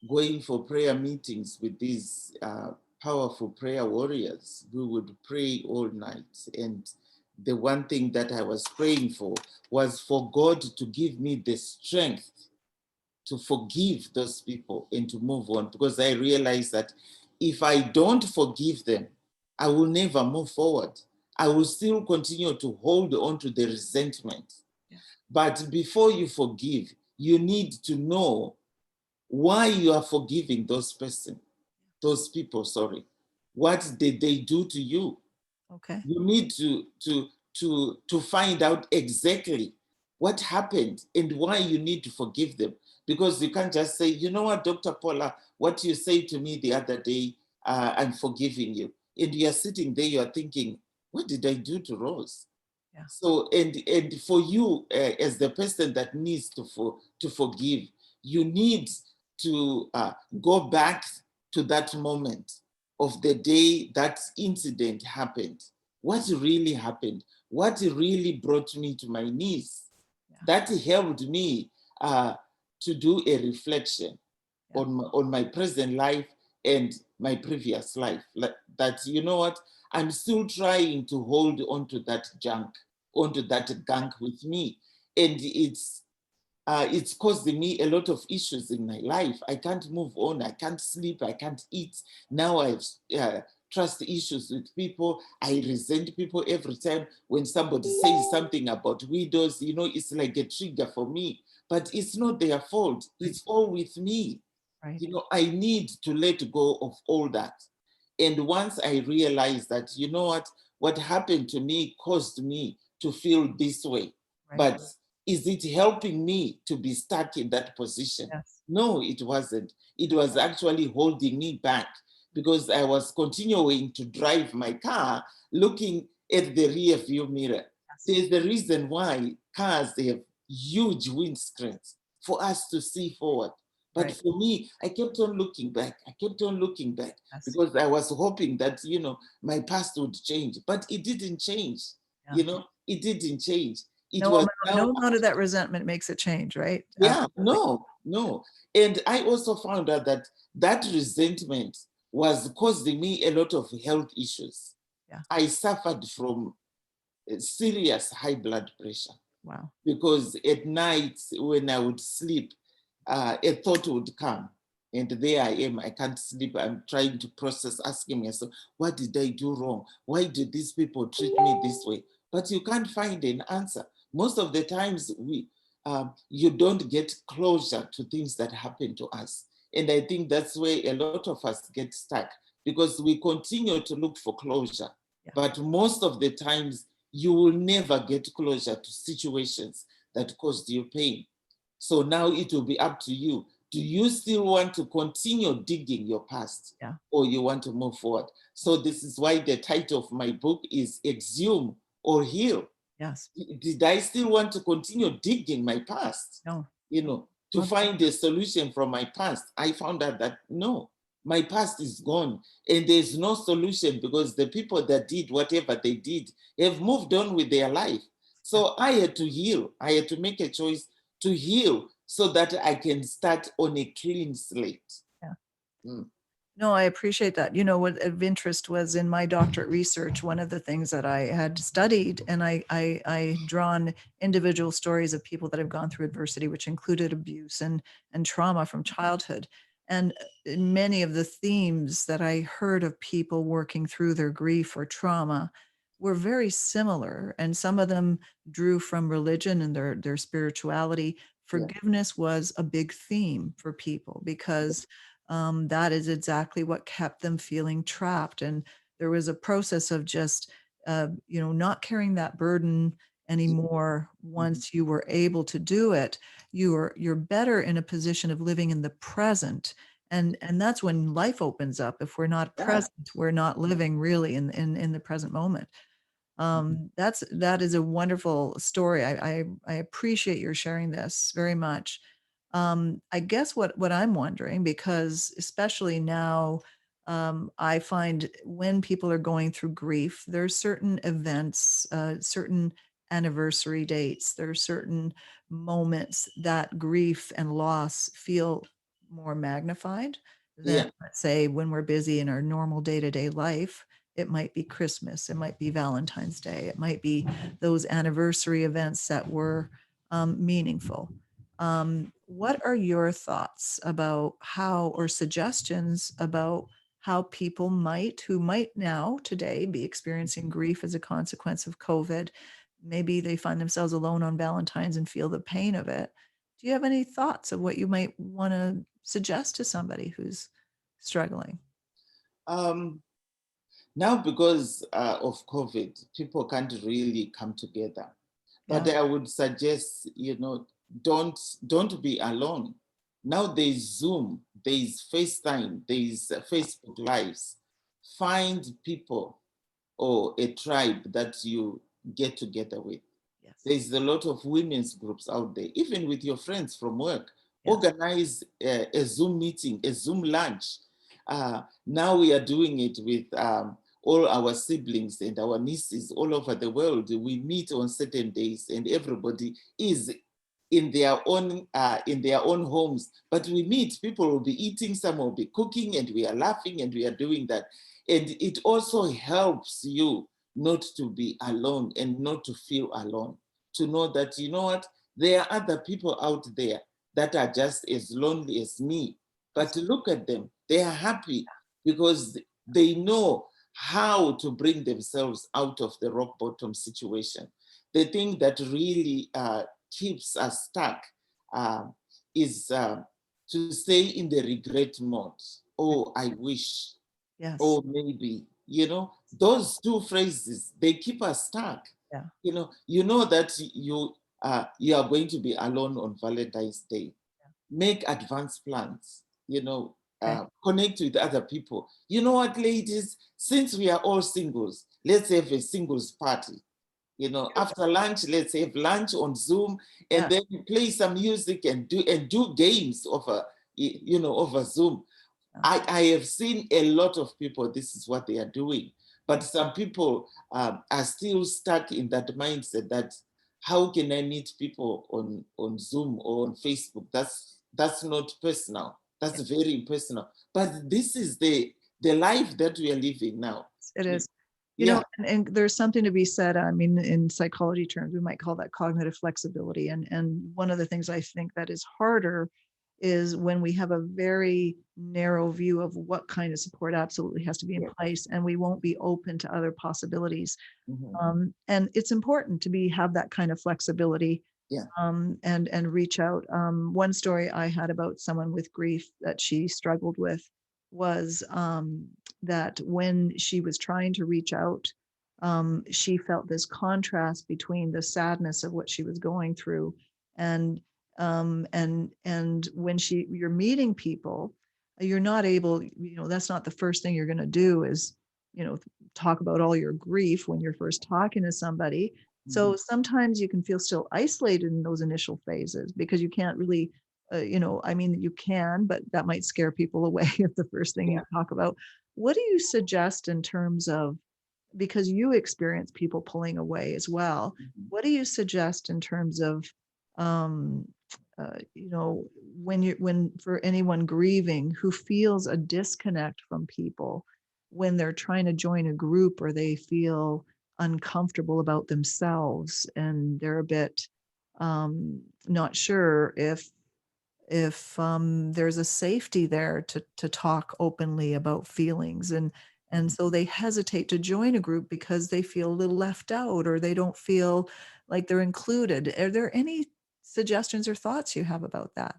Speaker 2: going for prayer meetings with these powerful prayer warriors. We would pray all night. And the one thing that I was praying for was for God to give me the strength to forgive those people and to move on, because I realized that if I don't forgive them, I will never move forward. I will still continue to hold on to the resentment.
Speaker 1: Yeah.
Speaker 2: But before you forgive, you need to know why you are forgiving those people, sorry. What did they do to you?
Speaker 1: Okay.
Speaker 2: You need to find out exactly what happened and why you need to forgive them. Because you can't just say, you know what, Dr. Paula, what you said to me the other day, I'm forgiving you. And you are sitting there, you are thinking, what did I do to Rose?
Speaker 1: Yeah.
Speaker 2: So, and for you, as the person that needs to forgive, you need to go back to that moment of the day that incident happened. What really happened? What really brought me to my knees?
Speaker 1: Yeah.
Speaker 2: That helped me to do a reflection
Speaker 1: Yeah.
Speaker 2: on my present life and my previous life. Like that, you know what? I'm still trying to hold onto that junk, onto that gunk with me. And it's causing me a lot of issues in my life. I can't move on. I can't sleep. I can't eat. Now I have trust issues with people. I resent people every time when somebody says something about widows. It's like a trigger for me. But it's not their fault. It's all with me.
Speaker 1: Right.
Speaker 2: I need to let go of all that. And once I realized that, you know what happened to me caused me to feel this way.
Speaker 1: Right.
Speaker 2: But is it helping me to be stuck in that position?
Speaker 1: Yes.
Speaker 2: No, it wasn't. It was actually holding me back, because I was continuing to drive my car looking at the rear view mirror.
Speaker 1: Yes.
Speaker 2: There's the reason why cars, they have huge windscreens for us to see forward. But
Speaker 1: Right.
Speaker 2: for me, I kept on looking back. I kept on looking back
Speaker 1: Yes.
Speaker 2: because I was hoping that, my past would change. But it didn't change.
Speaker 1: Yeah.
Speaker 2: It didn't change. It
Speaker 1: No
Speaker 2: was
Speaker 1: amount,
Speaker 2: now,
Speaker 1: no amount of that resentment makes it change, right?
Speaker 2: yeah,
Speaker 1: Absolutely.
Speaker 2: no. And I also found out that resentment was causing me a lot of health issues.
Speaker 1: Yeah.
Speaker 2: I suffered from serious high blood pressure.
Speaker 1: Wow.
Speaker 2: Because at night when I would sleep, a thought would come. And there I am, I can't sleep. I'm trying to process, asking myself, what did I do wrong? Why did these people treat me this way? But you can't find an answer. Most of the times you don't get closure to things that happen to us. And I think that's where a lot of us get stuck, because we continue to look for closure.
Speaker 1: Yeah.
Speaker 2: But most of the times you will never get closure to situations that caused you pain. So now it will be up to you. Do you still want to continue digging your past,
Speaker 1: Yeah.
Speaker 2: or you want to move forward? So this is why the title of my book is Exhume or Heal.
Speaker 1: Yes.
Speaker 2: Did I still want to continue digging my past?
Speaker 1: No.
Speaker 2: To find a solution from my past? I found out that no, my past is gone and there's no solution, because the people that did whatever they did have moved on with their life. So I had to heal. I had to make a choice to heal so that I can start on a clean slate.
Speaker 1: Yeah.
Speaker 2: Mm.
Speaker 1: No, I appreciate that. What of interest was in my doctorate research, one of the things that I had studied, and I drawn individual stories of people that have gone through adversity, which included abuse and trauma from childhood. And many of the themes that I heard of people working through their grief or trauma were very similar. And some of them drew from religion and their spirituality. Forgiveness was a big theme for people, because that is exactly what kept them feeling trapped. And there was a process of just, not carrying that burden anymore. Once you were able to do it, you're better in a position of living in the present. And that's when life opens up. If we're not present, we're not living really in the present moment. That is a wonderful story. I appreciate your sharing this very much. I guess what I'm wondering, because especially now, I find when people are going through grief, there's certain events, certain anniversary dates, there are certain moments that grief and loss feel more magnified than, let's say, when we're busy in our normal day-to-day life. It might be Christmas, it might be Valentine's Day, it might be those anniversary events that were meaningful. What are your thoughts about how, or suggestions about how people who might now today be experiencing grief as a consequence of COVID? Maybe they find themselves alone on Valentine's and feel the pain of it. Do you have any thoughts of what you might want to suggest to somebody who's struggling?
Speaker 2: Now, because of COVID, people can't really come together. But
Speaker 1: Yeah.
Speaker 2: I would suggest, don't be alone. Now there's Zoom, there's FaceTime, there's Facebook Lives. Find people or a tribe that you get together with.
Speaker 1: Yes.
Speaker 2: There's a lot of women's groups out there, even with your friends from work.
Speaker 1: Yes.
Speaker 2: Organize a Zoom meeting, a Zoom lunch. Now we are doing it with all our siblings and our nieces all over the world. We meet on certain days, and everybody is in their own homes. But we meet. People will be eating, some will be cooking, and we are laughing, and we are doing that. And it also helps you not to be alone and not to feel alone. To know that, you know what, there are other people out there that are just as lonely as me. But look at them, they are happy because they know how to bring themselves out of the rock bottom situation. The thing that really keeps us stuck is to stay in the regret mode. Oh, I wish.
Speaker 1: Yes.
Speaker 2: Oh, maybe. Those two phrases, they keep us stuck.
Speaker 1: Yeah.
Speaker 2: You know that you are going to be alone on Valentine's Day. Yeah. Make advanced plans. Connect with other people. You know what, ladies? Since we are all singles, let's have a singles party. After lunch, let's have lunch on Zoom, and then play some music and do games over Zoom. I have seen a lot of people, this is what they are doing. But some people are still stuck in that mindset that how can I meet people on Zoom or on Facebook? That's not personal. That's very impersonal. But this is the life that we are living now.
Speaker 1: It is. You know, and there's something to be said. I mean, in psychology terms, we might call that cognitive flexibility. And one of the things I think that is harder is when we have a very narrow view of what kind of support absolutely has to be in place, and we won't be open to other possibilities. And it's important to have that kind of flexibility. And reach out. One story I had about someone with grief that she struggled with was that when she was trying to reach out, she felt this contrast between the sadness of what she was going through, and when you're meeting people, you're not able, that's not the first thing you're going to do is, talk about all your grief when you're first talking to somebody. So sometimes you can feel still isolated in those initial phases because you can't really, I mean, you can, but that might scare people away if the first thing you talk about. What do you suggest in terms of, because you experience people pulling away as well, what do you suggest in terms of, when for anyone grieving who feels a disconnect from people when they're trying to join a group, or they feel uncomfortable about themselves and they're a bit not sure if there's a safety there to talk openly about feelings, and so they hesitate to join a group because they feel a little left out, or they don't feel like they're included. Are there any suggestions or thoughts you have about that?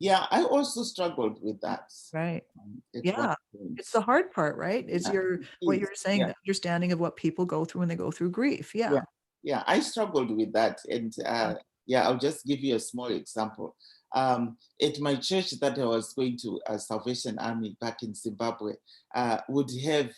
Speaker 2: Yeah, I also struggled with that.
Speaker 1: Right. Yeah, it's the hard part, right? It's what you're saying, the understanding of what people go through when they go through grief.
Speaker 2: Yeah, I struggled with that. And I'll just give you a small example. At my church that I was going to, Salvation Army back in Zimbabwe, would have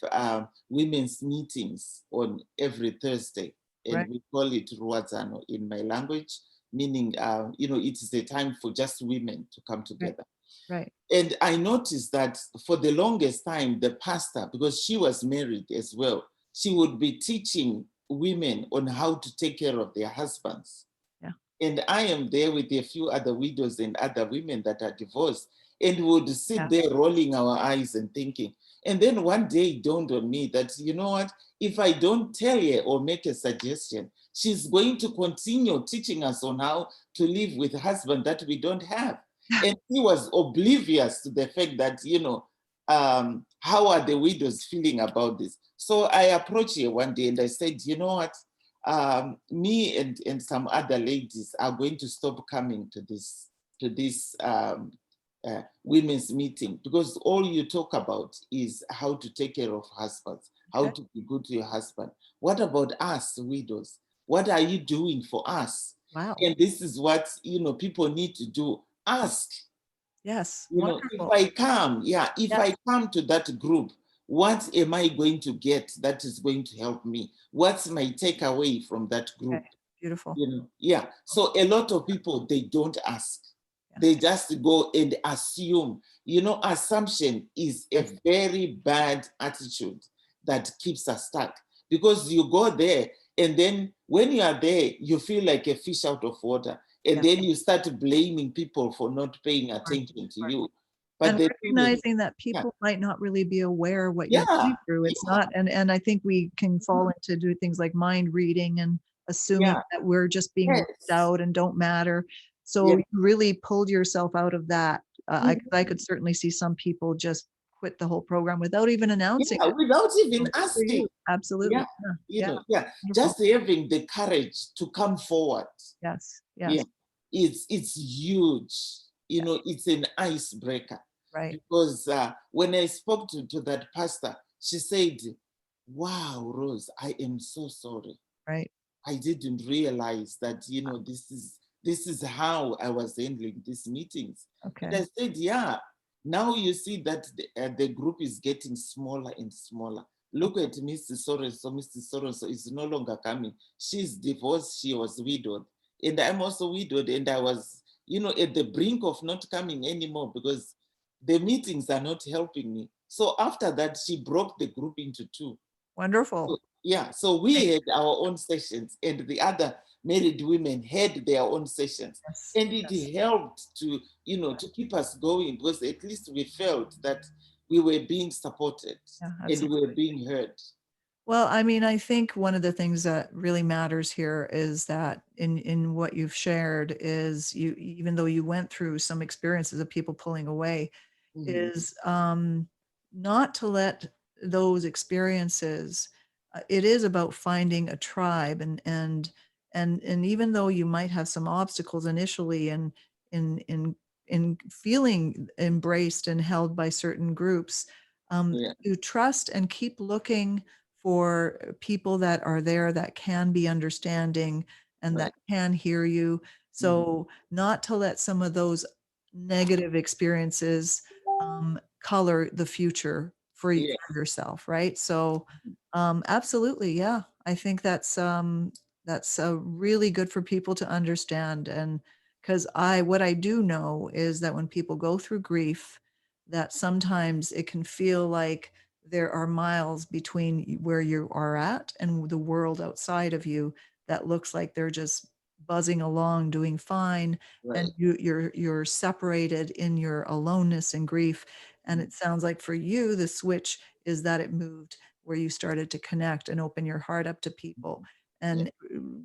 Speaker 2: women's meetings on every Thursday. And we call it Ruadzano in my language, meaning, it is a time for just women to come together.
Speaker 1: Right.
Speaker 2: And I noticed that for the longest time, the pastor, because she was married as well, she would be teaching women on how to take care of their husbands. And I am there with a few other widows and other women that are divorced, and would sit there rolling our eyes and thinking. And then one day it dawned on me that, you know what, if I don't tell her or make a suggestion, she's going to continue teaching us on how to live with a husband that we don't have. And he was oblivious to the fact that, how are the widows feeling about this? So I approached her one day and I said, you know what? Me and some other ladies are going to stop coming to this women's meeting, because all you talk about is how to take care of husbands, how to be good to your husband. What about us widows? What are you doing for us?
Speaker 1: Wow.
Speaker 2: And this is what people need to do. Ask.
Speaker 1: Yes.
Speaker 2: If I come to that group, what am I going to get that is going to help me? What's my takeaway from that group?
Speaker 1: Beautiful.
Speaker 2: So a lot of people, they don't ask. They just go and assume. Assumption is a very bad attitude that keeps us stuck, because you go there and then when you are there, you feel like a fish out of water. And then you start blaming people for not paying attention to you.
Speaker 1: But and recognizing that people might not really be aware what you're going through. It's not, and I think we can fall into do things like mind reading and assuming that we're just being left out and don't matter. So you really pulled yourself out of that. I could certainly see some people just quit the whole program without even announcing it.
Speaker 2: Without even asking.
Speaker 1: Absolutely.
Speaker 2: Just having the courage to come forward.
Speaker 1: Yes.
Speaker 2: It's huge. It's an icebreaker.
Speaker 1: Right.
Speaker 2: Because when I spoke to that pastor, she said, wow, Rose, I am so sorry.
Speaker 1: Right.
Speaker 2: I didn't realize that, this is how I was handling these meetings.
Speaker 1: Okay.
Speaker 2: And I said, now you see that the group is getting smaller and smaller. Look at Mrs. So Mrs. Sorenso is no longer coming. She's divorced, she was widowed. And I'm also widowed, and I was, at the brink of not coming anymore because the meetings are not helping me. So after that, she broke the group into two.
Speaker 1: Wonderful.
Speaker 2: So we had our own sessions, and the other married women had their own sessions. And it helped to, to keep us going, because at least we felt that, we were being supported
Speaker 1: Yeah,
Speaker 2: and we were
Speaker 1: absolutely.
Speaker 2: being heard.
Speaker 1: Well, I mean, I think one of the things that really matters here is that in what you've shared is you, even though you went through some experiences of people pulling away,
Speaker 2: Mhm.
Speaker 1: is not to let those experiences. It is about finding a tribe, and even though you might have some obstacles initially, and in feeling embraced and held by certain groups,
Speaker 2: Yeah,
Speaker 1: to trust and keep looking for people that are there that can be understanding and that
Speaker 2: right.
Speaker 1: can hear you.
Speaker 2: Mhm.
Speaker 1: So not to let some of those negative experiences color the future for,
Speaker 2: Yeah,
Speaker 1: for yourself, right? So absolutely, yeah. I think that's really good for people to understand. And because what I do know is that when people go through grief, that sometimes it can feel like there are miles between where you are at and the world outside of you that looks like they're just buzzing along doing fine, and
Speaker 2: right.
Speaker 1: you're separated in your aloneness and grief. And it sounds like for you the switch is that it moved where you started to connect and open your heart up to people
Speaker 2: Yeah,
Speaker 1: and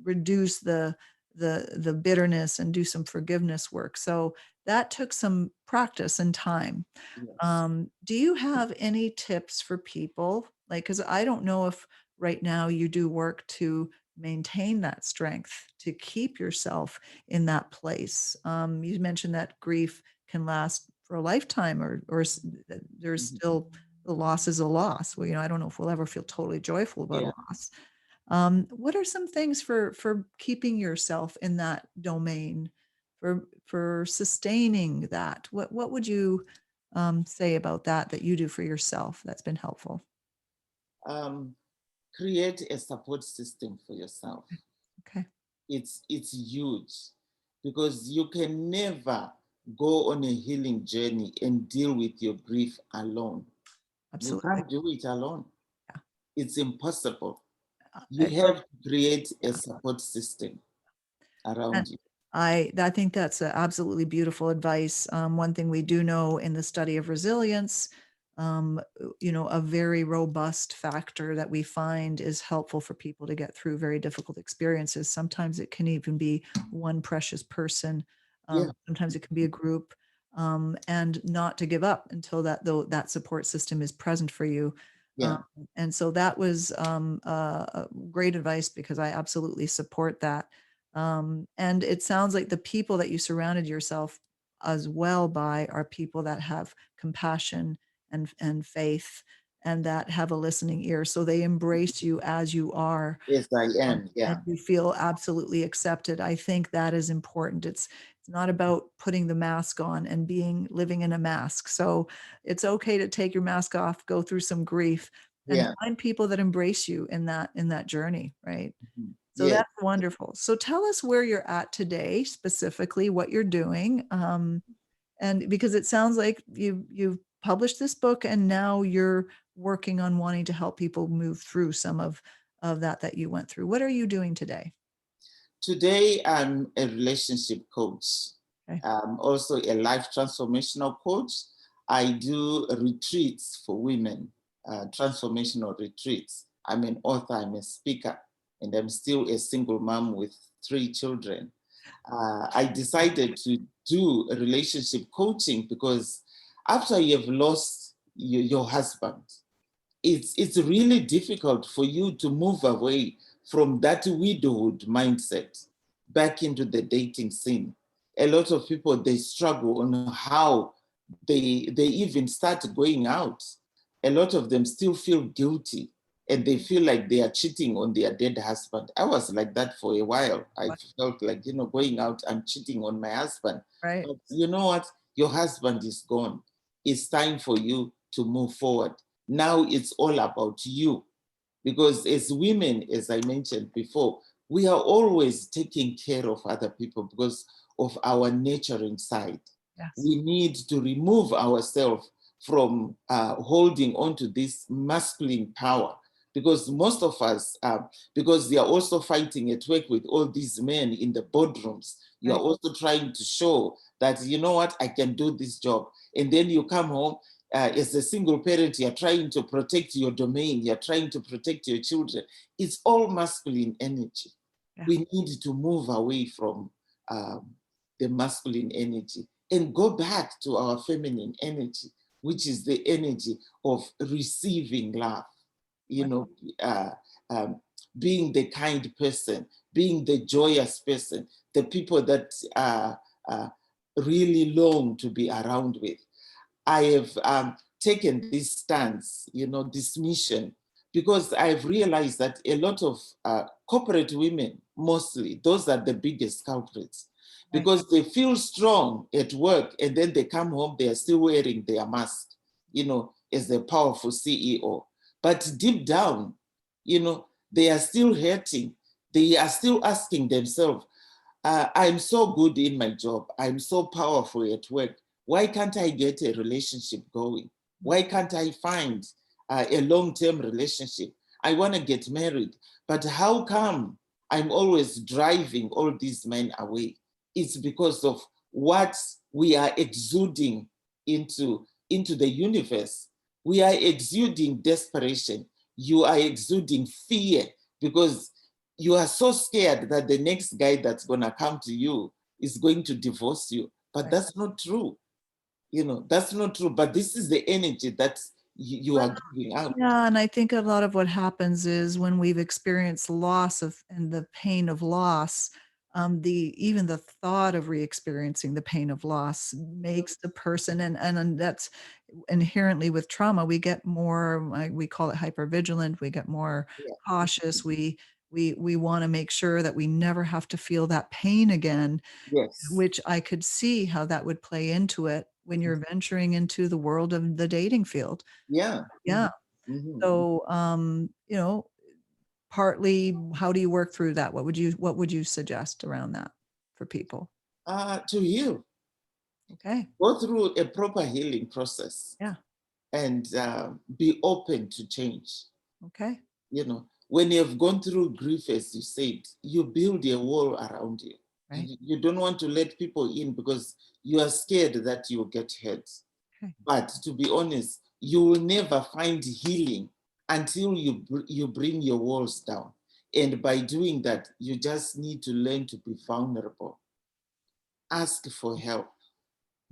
Speaker 1: reduce the bitterness and do some forgiveness work. So that took some practice and time.
Speaker 2: yes.
Speaker 1: Do you have any tips for people? Like, because I don't know if right now you do work to maintain that strength to keep yourself in that place. You mentioned that grief can last for a lifetime, that there's
Speaker 2: Mhm.
Speaker 1: still the loss is a loss. Well, I don't know if we'll ever feel totally joyful about a
Speaker 2: Yeah.
Speaker 1: loss. What are some things for keeping yourself in that domain, for sustaining that? What would you say about that you do for yourself that's been helpful?
Speaker 2: Um, Create a support system for yourself.
Speaker 1: Okay,
Speaker 2: It's huge because you can never go on a healing journey and deal with your grief alone. You
Speaker 1: absolutely.
Speaker 2: can't do it alone.
Speaker 1: Yeah.
Speaker 2: It's impossible. You
Speaker 1: I
Speaker 2: have to create a support system
Speaker 1: And
Speaker 2: around you.
Speaker 1: I think that's absolutely beautiful advice. One thing we do know in the study of resilience, a very robust factor that we find is helpful for people to get through very difficult experiences. Sometimes it can even be one precious person.
Speaker 2: Yeah,
Speaker 1: Sometimes it can be a group, and not to give up until that support system is present for you. Um,
Speaker 2: yeah,
Speaker 1: and so that was great advice because I absolutely support that. And it sounds like the people that you surrounded yourself as well by are people that have compassion and faith and that have a listening ear. So they embrace you as you are,
Speaker 2: yes, I am.
Speaker 1: and
Speaker 2: Yeah,
Speaker 1: you feel absolutely accepted. I think that is important. It's not about putting the mask on and living in a mask. So it's okay to take your mask off, go through some grief, and
Speaker 2: yeah,
Speaker 1: find people that embrace you in that journey, right?
Speaker 2: mhm,
Speaker 1: So
Speaker 2: yes.
Speaker 1: that's wonderful. So tell us where you're at today, specifically what you're doing. And because it sounds like you've published this book and now you're working on wanting to help people move through some of that you went through. What are you doing today?
Speaker 2: Today, I'm a relationship coach.
Speaker 1: Okay.
Speaker 2: I'm also a life transformational coach. I do retreats for women, transformational retreats. I'm an author, I'm a speaker, and I'm still a single mom with 3 children. I decided to do a relationship coaching because after you have lost your husband, it's really difficult for you to move away from that widowhood mindset back into the dating scene. A lot of people, they struggle on how they even start going out. A lot of them still feel guilty and they feel like they are cheating on their dead husband. I was like that for a while. I felt like, going out, I'm cheating on my husband.
Speaker 1: Right.
Speaker 2: But you know what? Your husband is gone. It's time for you to move forward. Now it's all about you. Because as women, as I mentioned before, we are always taking care of other people because of our nature inside.
Speaker 1: Yes.
Speaker 2: We need to remove ourselves from holding on to this masculine power because most of us, because they are also fighting at work with all these men in the boardrooms, you are
Speaker 1: Right.
Speaker 2: also trying to show that, you know what, I can do this job. And then you come home, as a single parent, you're trying to protect your domain, you're trying to protect your children. It's all masculine energy.
Speaker 1: Yeah.
Speaker 2: We need to move away from the masculine energy and go back to our feminine energy, which is the energy of receiving love, you know, being the kind person, being the joyous person, the people that really long to be around with. I have taken this stance, you know, this mission, because I've realized that a lot of corporate women, mostly, those are the biggest culprits,
Speaker 1: Right.
Speaker 2: because they feel strong at work and then they come home, they are still wearing their mask, you know, as a powerful CEO. But deep down, you know, they are still hurting. They are still asking themselves, I'm so good in my job. I'm so powerful at work. Why can't I get a relationship going? Why can't I find a long-term relationship? I want to get married, but how come I'm always driving all these men away? It's because of what we are exuding into the universe. We are exuding desperation. You are exuding fear because you are so scared that the next guy that's going to come to you is going to divorce you. But that's not true. You know, that's not true. But this is the energy that you are giving out.
Speaker 1: Yeah, and I think a lot of what happens is when we've experienced loss of and the pain of loss, the even the thought of re-experiencing the pain of loss makes the person, and that's inherently with trauma. We get more, we call it hypervigilant. We get more
Speaker 2: Yeah.
Speaker 1: cautious. We want to make sure that we never have to feel that pain again,
Speaker 2: Yes.
Speaker 1: which I could see how that would play into it when you're venturing into the world of the dating field.
Speaker 2: Yeah.
Speaker 1: Yeah.
Speaker 2: Mm-hmm.
Speaker 1: So, you know, partly, how do you work through that? What would you suggest around that for people?
Speaker 2: To heal,
Speaker 1: Okay.
Speaker 2: go through a proper healing process
Speaker 1: Yeah.
Speaker 2: and be open to change.
Speaker 1: Okay.
Speaker 2: You know, when you've gone through grief, as you said, you build a wall around you.
Speaker 1: Right.
Speaker 2: You don't want to let people in because you are scared that you'll get hurt.
Speaker 1: Okay.
Speaker 2: But to be honest, you will never find healing until you bring your walls down. And by doing that, you just need to learn to be vulnerable. Ask for help.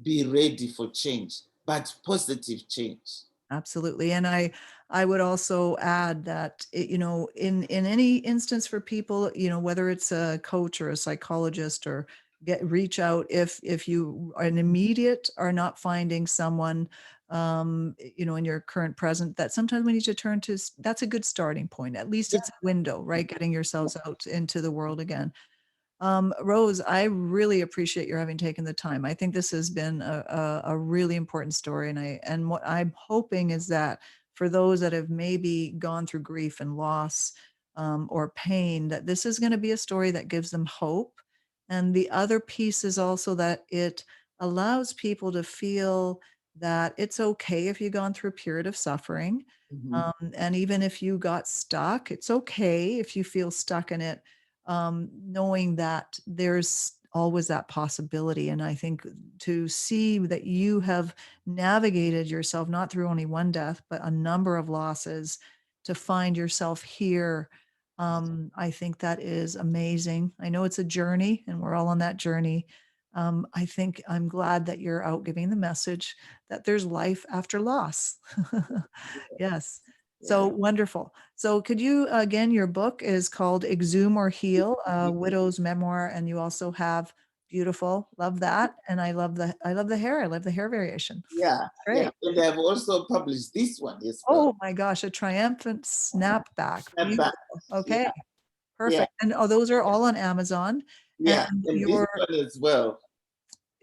Speaker 2: Be ready for change, but positive change.
Speaker 1: Absolutely. And I would also add that, you know, in any instance for people, you know, whether it's a coach or a psychologist, or reach out if you are an immediate are not finding someone, you know, in your current present, that sometimes we need to turn to, that's a good starting point. At least
Speaker 2: Yeah.
Speaker 1: it's a window, right? Getting yourselves out into the world again. Rose, I really appreciate your having taken the time. I think this has been a really important story, and what I'm hoping is that for those that have maybe gone through grief and loss, or pain, that this is going to be a story that gives them hope. And the other piece is also that it allows people to feel that it's okay if you've gone through a period of suffering.
Speaker 2: Mhm.
Speaker 1: And even if you got stuck, it's okay if you feel stuck in it, knowing that there's always that possibility. And I think to see that you have navigated yourself not through only one death, but a number of losses to find yourself here, I think that is amazing. I know it's a journey and we're all on that journey. I think I'm glad that you're out giving the message that there's life after loss. Yes. So
Speaker 2: Yeah.
Speaker 1: wonderful. So could you, again, your book is called Exhume or Heal, a widow's memoir, and you also have beautiful, love that. And I love the hair. I love the hair variation.
Speaker 2: Yeah, yeah.
Speaker 1: Great.
Speaker 2: And I've also published this one as well.
Speaker 1: Oh my gosh, a triumphant snapback.
Speaker 2: Snapback.
Speaker 1: Beautiful.
Speaker 2: Yeah,
Speaker 1: Okay,
Speaker 2: yeah,
Speaker 1: perfect. And those are all on Amazon. And
Speaker 2: yeah. And this
Speaker 1: your
Speaker 2: one as well.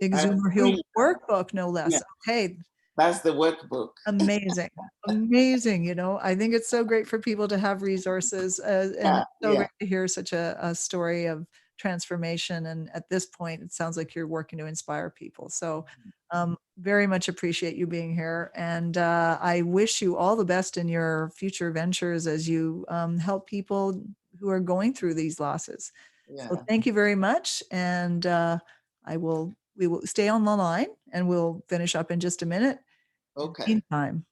Speaker 2: I'm
Speaker 1: Exhume or Heal
Speaker 2: free.
Speaker 1: workbook, no
Speaker 2: Yeah,
Speaker 1: less. Okay,
Speaker 2: that's the workbook.
Speaker 1: amazing. Amazing. You know, I think it's so great for people to have resources, and
Speaker 2: Yeah,
Speaker 1: so
Speaker 2: yeah,
Speaker 1: great to hear such a story of transformation. And at this point, it sounds like you're working to inspire people. So, very much appreciate you being here. And I wish you all the best in your future ventures as you help people who are going through these losses. So
Speaker 2: yeah.
Speaker 1: thank you very much. And we will stay on the line and we'll finish up in just a minute.
Speaker 2: Okay.
Speaker 1: Meantime,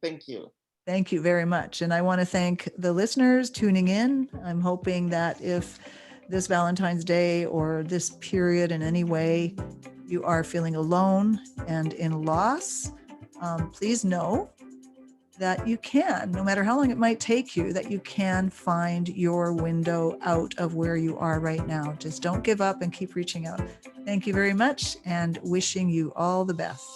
Speaker 2: Thank you.
Speaker 1: thank you very much. And I want to thank the listeners tuning in. I'm hoping that if this Valentine's Day or this period in any way you are feeling alone and in loss, please know that you can, no matter how long it might take you, that you can find your window out of where you are right now. Just don't give up and keep reaching out. Thank you very much and wishing you all the best.